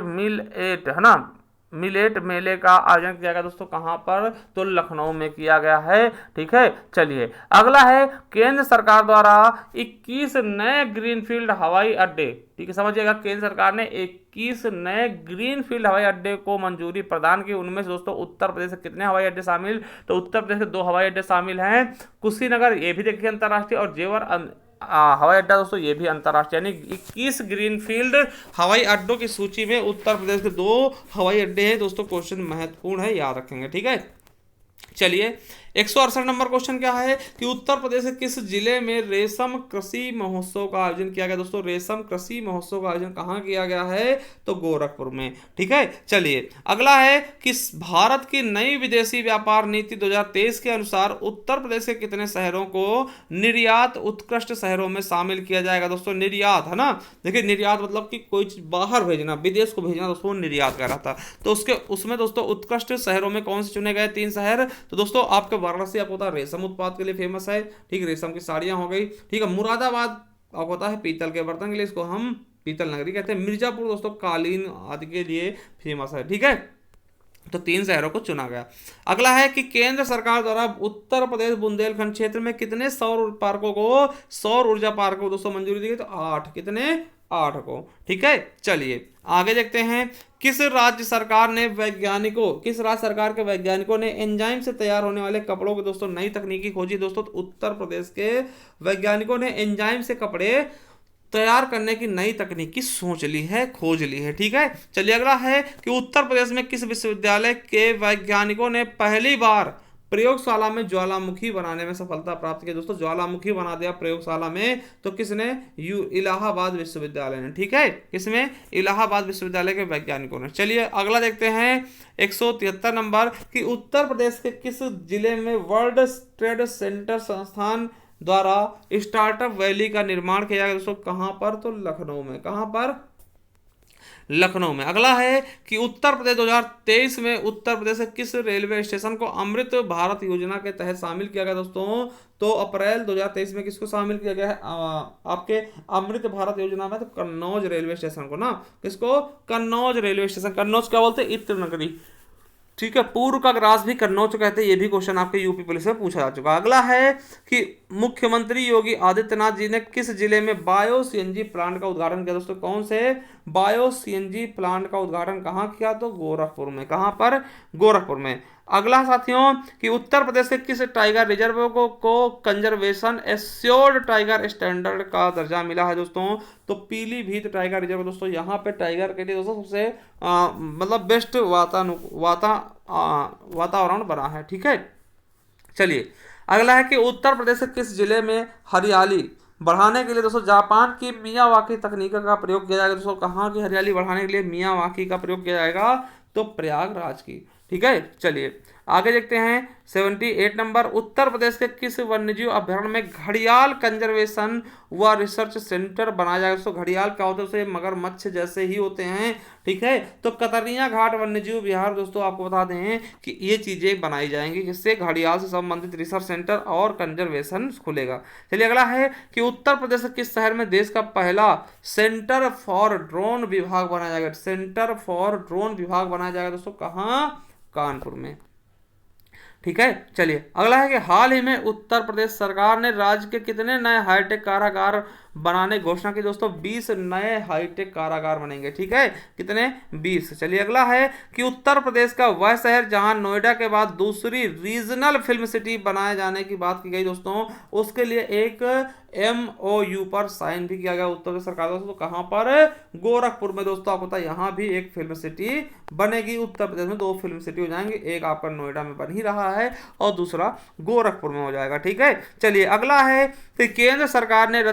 मिलेट मेले का आयोजन किया गया? दोस्तों कहां पर? तो लखनऊ में किया गया है। ठीक है, चलिए अगला है, केंद्र सरकार द्वारा 21 नए ग्रीनफील्ड हवाई अड्डे, ठीक है समझिएगा, केंद्र सरकार ने 21 नए ग्रीनफील्ड हवाई अड्डे को मंजूरी प्रदान की। उनमें से दोस्तों उत्तर प्रदेश से कितने हवाई अड्डे शामिल? तो उत्तर प्रदेश के 2 हवाई अड्डे शामिल हैं, कुशीनगर ये भी देखिए अंतर्राष्ट्रीय, और जेवर हवाई अड्डा दोस्तों ये भी अंतर्राष्ट्रीय। यानी 21 ग्रीनफील्ड हवाई अड्डों की सूची में उत्तर प्रदेश के 2 हवाई अड्डे हैं। दोस्तों क्वेश्चन महत्वपूर्ण है, याद रखेंगे। ठीक है, चलिए 168 नंबर क्वेश्चन क्या है कि उत्तर प्रदेश के किस जिले में रेशम कृषि महोत्सव का आयोजन किया गया? दोस्तों रेशम कृषि महोत्सव का आयोजन कहाँ किया गया है? तो गोरखपुर में। ठीक है, चलिए अगला है कि भारत की नई विदेशी व्यापार नीति 2023 के अनुसार उत्तर प्रदेश के कितने शहरों को निर्यात उत्कृष्ट शहरों में शामिल किया जाएगा? दोस्तों निर्यात है ना, देखिए निर्यात मतलब कि कोई चीज बाहर भेजना, विदेश को भेजना, दोस्तों निर्यात कह रहा था। तो उसमें दोस्तों उत्कृष्ट शहरों में कौन से चुने गए? 3 शहर। तो दोस्तों आपके वाराणसी आपको पता है रेशम उत्पाद के लिए फेमस है। ठीक, रेशम की साड़ियां हो गई। ठीक है, मुरादाबाद आपको पता है पीतल के बर्तन के लिए, इसको हम पीतल नगरी कहते हैं। मिर्जापुर दोस्तों कालीन आदि के लिए फेमस है। ठीक है, तो 3 शहरों को चुना गया। अगला है कि केंद्र सरकार द्वारा उत्तर प्रदेश बुंदेलखंड क्षेत्र में कितने सौर ऊर्जा पार्कों को दोस्तों मंजूरी दी गई? तो 8। कितने? 8 को। ठीक है, चलिए आगे देखते हैं, किस राज्य सरकार के वैज्ञानिकों ने एंजाइम से तैयार होने वाले कपड़ों को दोस्तों नई तकनीकी खोजी? दोस्तों उत्तर प्रदेश के वैज्ञानिकों ने एंजाइम से कपड़े तैयार करने की नई तकनीक की खोज ली है। ठीक है, चलिए अगला है कि उत्तर प्रदेश में किस विश्वविद्यालय के वैज्ञानिकों ने पहली बार प्रयोगशाला में ज्वालामुखी बनाने में सफलता प्राप्त की? दोस्तों ज्वालामुखी बना दिया प्रयोगशाला में, तो किसने? इलाहाबाद विश्वविद्यालय ने। ठीक है, किसमें? इलाहाबाद विश्वविद्यालय के वैज्ञानिकों ने। चलिए अगला देखते हैं 173 नंबर कि उत्तर प्रदेश के किस जिले में वर्ल्ड ट्रेड सेंटर संस्थान द्वारा स्टार्टअप वैली का निर्माण किया गया? दोस्तों कहां पर? तो लखनऊ में। कहां पर? लखनऊ में। अगला है कि उत्तर प्रदेश 2023 में उत्तर प्रदेश के किस रेलवे स्टेशन को अमृत भारत योजना के तहत शामिल किया गया? दोस्तों तो अप्रैल 2023 में किसको शामिल किया गया है आपके अमृत भारत योजना में? तो कन्नौज रेलवे स्टेशन को ना। किसको? Kannauj railway station. कन्नौज क्या बोलते हैं? इत्र नगरी। ठीक है, पूर्व का ग्रास भी कन्नौज कहते हैं। ये भी क्वेश्चन आपके यूपी पुलिस में पूछा जा चुका। अगला है कि मुख्यमंत्री योगी आदित्यनाथ जी ने किस जिले में बायो सीएनजी प्लांट का उद्घाटन किया? दोस्तों कौन से? बायो सीएनजी प्लांट का उद्घाटन कहाँ किया? तो गोरखपुर में। कहाँ पर? गोरखपुर में। अगला साथियों कि उत्तर प्रदेश के किस टाइगर रिजर्व को कंजर्वेशन एश्योर्ड टाइगर स्टैंडर्ड का दर्जा मिला है दोस्तों? तो पीलीभीत टाइगर रिजर्व दोस्तों, यहाँ पे टाइगर के लिए दोस्तों सबसे मतलब बेस्ट वातावरण बना है। ठीक है, चलिए अगला है कि उत्तर प्रदेश के किस जिले में हरियाली बढ़ाने के लिए दोस्तों जापान की मियावाकी तकनीक का प्रयोग किया जाएगा? दोस्तों कहाँ की हरियाली बढ़ाने के लिए मियावाकी का प्रयोग किया जाएगा? तो प्रयागराज की। ठीक है, चलिए आगे देखते हैं 78 नंबर। उत्तर प्रदेश के किस वन्यजीव अभ्यारण्य में घड़ियाल कंजर्वेशन व रिसर्च सेंटर बनाया जाएगा? दोस्तों घड़ियाल क्या होते हैं? उसे मगरमच्छ जैसे ही होते हैं। ठीक है, तो कतरनिया घाट वन्यजीव विहार दोस्तों आपको बता दें कि ये चीजें बनाई जाएंगी, जिससे घड़ियाल से संबंधित रिसर्च सेंटर और कंजर्वेशन खुलेगा। चलिए अगला है कि उत्तर प्रदेश के किस शहर में देश का पहला सेंटर फॉर ड्रोन विभाग बनाया जाएगा? सेंटर फॉर ड्रोन विभाग बनाया जाएगा दोस्तों कहाँ? कानपुर में। ठीक है, चलिए अगला है कि हाल ही में उत्तर प्रदेश सरकार ने राज्य के कितने नए हाईटेक कारागार बनाने की घोषणा की? दोस्तों 20 नए हाईटेक कारागार बनेंगे। ठीक है, कितने? 20। चलिए अगला है कि उत्तर प्रदेश का वह शहर जहां नोएडा के बाद दूसरी रीजनल फिल्म सिटी बनाए जाने की बात की गई दोस्तों, उसके लिए एक MOU पर साइन भी किया गया उत्तर प्रदेश सरकार दोस्तों। तो कहां पर? गोरखपुर में दोस्तों। आपको पता है यहाँ भी एक फिल्म सिटी बनेगी। उत्तर प्रदेश में 2 फिल्म सिटी हो जाएंगे, एक आपका नोएडा में बन ही रहा है और दूसरा गोरखपुर में हो जाएगा। ठीक है, चलिए अगला है कि केंद्र सरकार ने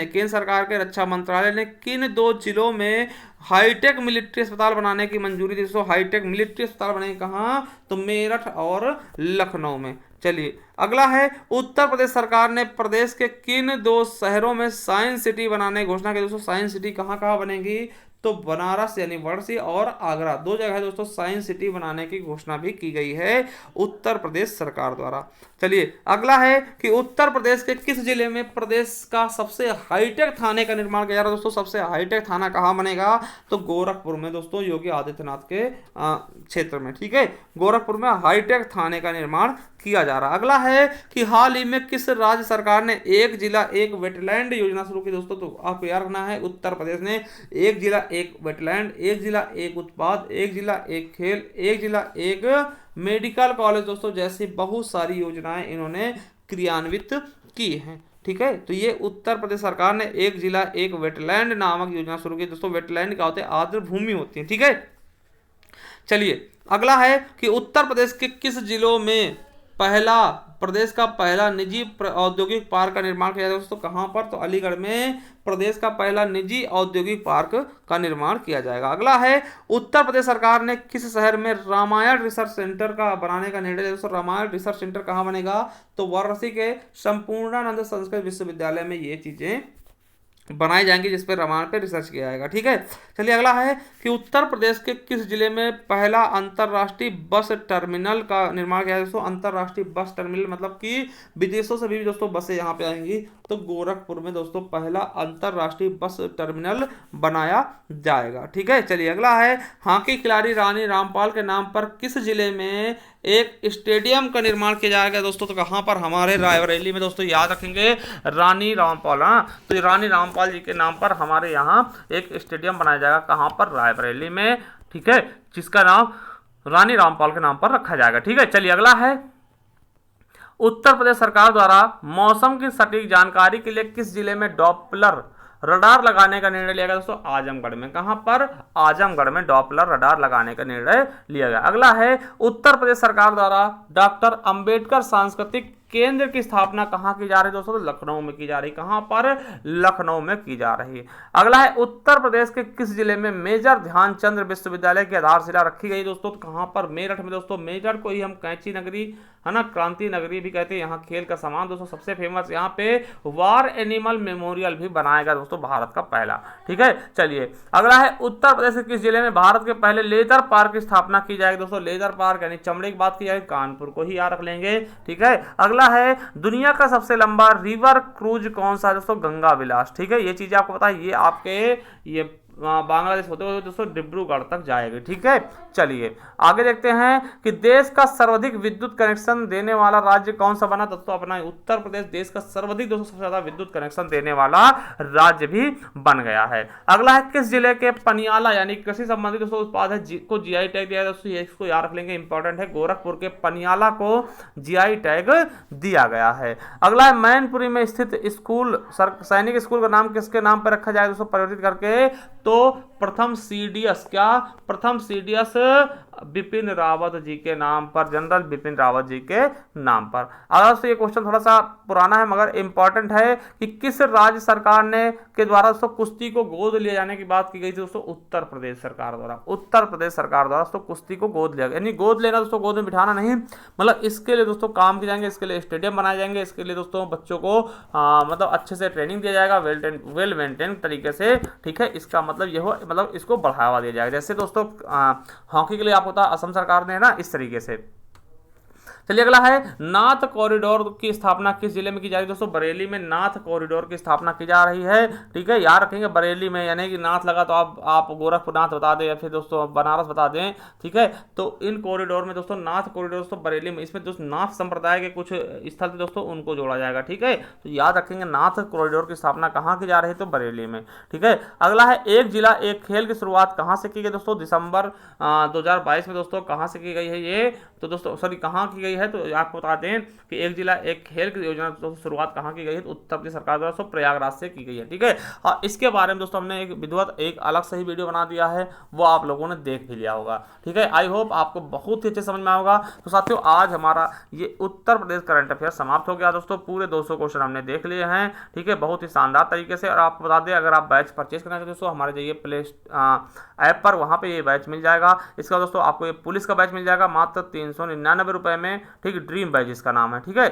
केंद्र सरकार के रक्षा मंत्रालय ने किन 2 जिलों में हाईटेक मिलिट्री अस्पताल बनाने की मंजूरी दी? दोस्तों हाईटेक मिलिट्री अस्पताल बनेंगे कहाँ? तो मेरठ और लखनऊ में। चलिए अगला है उत्तर प्रदेश सरकार ने प्रदेश के किन 2 शहरों में साइंस सिटी बनाने की घोषणा की? दोस्तों साइंस सिटी कहाँ कहाँ बनेगी? तो बनारस यानी वाराणसी और आगरा, 2 जगह दोस्तों साइंस सिटी बनाने की घोषणा भी की गई है उत्तर प्रदेश सरकार द्वारा। चलिए अगला है कि उत्तर प्रदेश के किस जिले में प्रदेश का सबसे हाईटेक थाने का निर्माण किया जा रहा है? दोस्तों सबसे हाईटेक थाना कहाँ बनेगा? तो गोरखपुर में दोस्तों, योगी आदित्यनाथ के क्षेत्र में। ठीक है, गोरखपुर में हाईटेक थाने का निर्माण किया जा रहा है। अगला है कि हाल ही में किस राज्य सरकार ने एक जिला एक वेटलैंड योजना शुरू की? दोस्तों तो आपको याद रखना है, उत्तर प्रदेश ने एक जिला एक वेटलैंड, एक जिला एक उत्पाद, एक जिला एक खेल, एक जिला एक मेडिकल कॉलेज दोस्तों जैसी बहुत सारी योजनाएं इन्होंने क्रियान्वित की हैं। ठीक है, तो ये उत्तर प्रदेश सरकार ने एक जिला एक वेटलैंड नामक योजना शुरू की। दोस्तों वेटलैंड क्या होते हैं? आर्द्र भूमि होती है। ठीक है, चलिए अगला है कि उत्तर प्रदेश के किस जिलों में प्रदेश का पहला निजी औद्योगिक पार्क का निर्माण किया जाएगा? दोस्तों कहां पर? तो अलीगढ़ में प्रदेश का पहला निजी औद्योगिक पार्क का निर्माण किया जाएगा। अगला है उत्तर प्रदेश सरकार ने किस शहर में रामायण रिसर्च सेंटर का बनाने का निर्णय लिया? दोस्तों रामायण रिसर्च सेंटर कहां बनेगा? तो वाराणसी के संपूर्णानंद संस्कृत विश्वविद्यालय में ये चीजें बनाई जाएंगी, जिस पर रामायण पे रिसर्च किया जाएगा। ठीक है, चलिए अगला है कि उत्तर प्रदेश के किस जिले में पहला अंतरराष्ट्रीय बस टर्मिनल का निर्माण किया है? दोस्तों अंतरराष्ट्रीय बस टर्मिनल मतलब कि विदेशों से भी दोस्तों बसें यहाँ पे आएंगी। तो गोरखपुर में दोस्तों पहला अंतरराष्ट्रीय बस टर्मिनल बनाया जाएगा। ठीक है, चलिए अगला है हॉकी खिलाड़ी रानी रामपाल के नाम पर किस जिले में एक स्टेडियम का निर्माण किया जाएगा? दोस्तों तो कहाँ पर? हमारे रायबरेली में। दोस्तों याद रखेंगे रानी रामपाल। तो रानी रामपाल जी के नाम पर हमारे यहाँ एक स्टेडियम बनाया जाएगा। कहाँ पर? रायबरेली में। ठीक है, जिसका नाम रानी रामपाल के नाम पर रखा जाएगा। ठीक है, चलिए अगला है उत्तर प्रदेश सरकार द्वारा मौसम की सटीक जानकारी के लिए किस जिले में डॉपलर रडार लगाने का निर्णय लिया गया? दोस्तों आजमगढ़ में। कहां पर? आजमगढ़ में डॉपलर रडार लगाने का निर्णय लिया गया। अगला है उत्तर प्रदेश सरकार द्वारा डॉक्टर अंबेडकर सांस्कृतिक केंद्र की स्थापना कहां की जा रही है? दोस्तों तो लखनऊ में की जा रही है। कहां पर? लखनऊ में की जा रही है। अगला है उत्तर प्रदेश के किस जिले में मेजर ध्यानचंद विश्वविद्यालय की आधारशिला रखी गई? दोस्तों तो कहां पर? मेरठ में। दोस्तों मेरठ को ही हम कैंची नगरी है ना, क्रांति नगरी भी कहते हैं। यहाँ खेल का सामान दोस्तों सबसे फेमस, यहाँ पे वार एनिमल मेमोरियल भी बनाएगा दोस्तों भारत का पहला। ठीक है, चलिए अगला है उत्तर प्रदेश के किस जिले में भारत के पहले लेजर पार्क की स्थापना की जाएगी? दोस्तों लेजर पार्क यानी चमड़े की बात की जाएगी, कानपुर को ही याद रख लेंगे। ठीक है, अगला है दुनिया का सबसे लंबा रिवर क्रूज कौन सा है? दोस्तों गंगा विलास। ठीक है, ये चीजें आपको पता है, ये आपके ये बांग्लादेश होते हुए दोस्तों डिब्रूगढ़ तक जाएगी। ठीक है, चलिए आगे देखते हैं कि देश का सर्वाधिक विद्युत कनेक्शन देने वाला राज्य कौन सा बना। दोस्तों अपना उत्तर प्रदेश देश का सर्वाधिक दोस्तों सबसे ज्यादा विद्युत कनेक्शन देने वाला राज्य भी बन गया है। अगला है किस जिले के पनियाला यानी कृषि संबंधित दोस्तों उत्पाद है को जीआई टैग दिया दोस्तों, ये इसको याद रख लेंगे, इंपॉर्टेंट है। गोरखपुर के पनियाला को जीआई टैग दिया गया है। अगला है मैनपुरी में स्थित स्कूल सैनिक स्कूल का नाम किसके नाम पर रखा जाए दोस्तों परिवर्तित करके, तो प्रथम सीडीएस क्या, प्रथम सीडीएस बिपिन रावत जी के नाम पर, जनरल बिपिन रावत जी के नाम पर। अगर तो ये क्वेश्चन थोड़ा सा पुराना है मगर इंपॉर्टेंट है कि किस राज्य सरकार ने के द्वारा दोस्तों कुश्ती को गोद लिया जाने की बात की गई थी दोस्तों, उत्तर प्रदेश सरकार द्वारा, उत्तर प्रदेश सरकार द्वारा दोस्तों कुश्ती को गोद लिया गया। यानी गोद लेना दोस्तों गोद में बिठाना नहीं, मतलब इसके लिए दोस्तों काम किए जाएंगे, इसके लिए स्टेडियम बनाए जाएंगे, इसके लिए दोस्तों बच्चों को मतलब अच्छे से ट्रेनिंग दिया जाएगा, वेल मेंटेन तरीके से। ठीक है, इसका मतलब ये हो, मतलब इसको बढ़ावा दिया जाएगा। जैसे दोस्तों हॉकी के लिए आप होता असम सरकार ने ना, इस तरीके से। चलिए अगला है नाथ कॉरिडोर की स्थापना किस जिले में की जा रही है दोस्तों, बरेली में नाथ कॉरिडोर की स्थापना की जा रही है। ठीक है, याद रखेंगे बरेली में, यानी कि नाथ लगा तो आप गोरखपुर नाथ बता दें या फिर दोस्तों बनारस बता दें। ठीक है, तो इन कॉरिडोर में दोस्तों नाथ कॉरिडोर दोस्तों बरेली में, इसमें दोस्तों नाथ संप्रदाय के कुछ स्थल थे दोस्तों, उनको जोड़ा जाएगा। ठीक है, तो याद रखेंगे नाथ कॉरिडोर की स्थापना कहाँ की जा रही है, तो बरेली में। ठीक है, अगला है एक जिला एक खेल की शुरुआत कहाँ से की गई दोस्तों, दिसंबर 2022 में दोस्तों कहाँ से की गई है ये, तो दोस्तों सॉरी कहाँ की गई है, तो आपको बता दें कि एक जिला एक खेल की योजना दोस्तों शुरुआत कहाँ की गई है, तो उत्तर प्रदेश सरकार द्वारा दोस्तों प्रयागराज से की गई है। ठीक है, और इसके बारे में दोस्तों हमने एक विधिवत एक अलग से ही वीडियो बना दिया है, वो आप लोगों ने देख भी लिया होगा। ठीक है, आई होप आपको बहुत ही अच्छे समझ में आएगा। तो साथियों आज हमारा ये उत्तर प्रदेश करंट अफेयर समाप्त हो गया दोस्तों, पूरे 200 क्वेश्चन हमने देख लिए हैं। ठीक है, बहुत ही शानदार तरीके से। और आपको बता दें अगर आप बैच परचेज करना चाहते हो दोस्तों हमारे जाइए प्ले ऐप पर, वहाँ पे ये बैच मिल जाएगा। इसका दोस्तों आपको ये पुलिस का बैच मिल जाएगा मात्र 399 रुपए में। ठीक, ड्रीम बैच इसका नाम है। ठीक है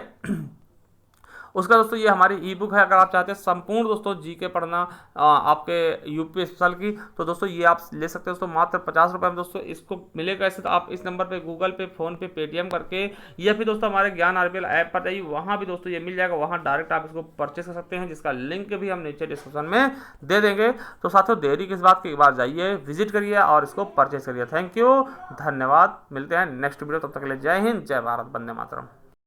उसका दोस्तों ये हमारी ई बुक है, अगर आप चाहते हैं संपूर्ण दोस्तों जीके पढ़ना आपके यूपी स्पेशल की, तो दोस्तों ये आप ले सकते हो दोस्तों मात्र 50 रुपये में। दोस्तों इसको मिलेगा ऐसे, तो आप इस नंबर पे गूगल पे, फोन पे, पेटीएम करके, या फिर दोस्तों हमारे ज्ञान आरबीएल ऐप पर जाइए, वहाँ भी दोस्तों ये मिल जाएगा, वहाँ डायरेक्ट आप इसको परचेस कर सकते हैं, जिसका लिंक भी हम नीचे डिस्क्रिप्शन में दे देंगे। तो साथियों देरी किस बात की, एक बार जाइए विजिट करिए और इसको परचेस करिए। थैंक यू, धन्यवाद, मिलते हैं नेक्स्ट वीडियो, तब तक के लिए जय हिंद, जय भारत, वंदे मातरम।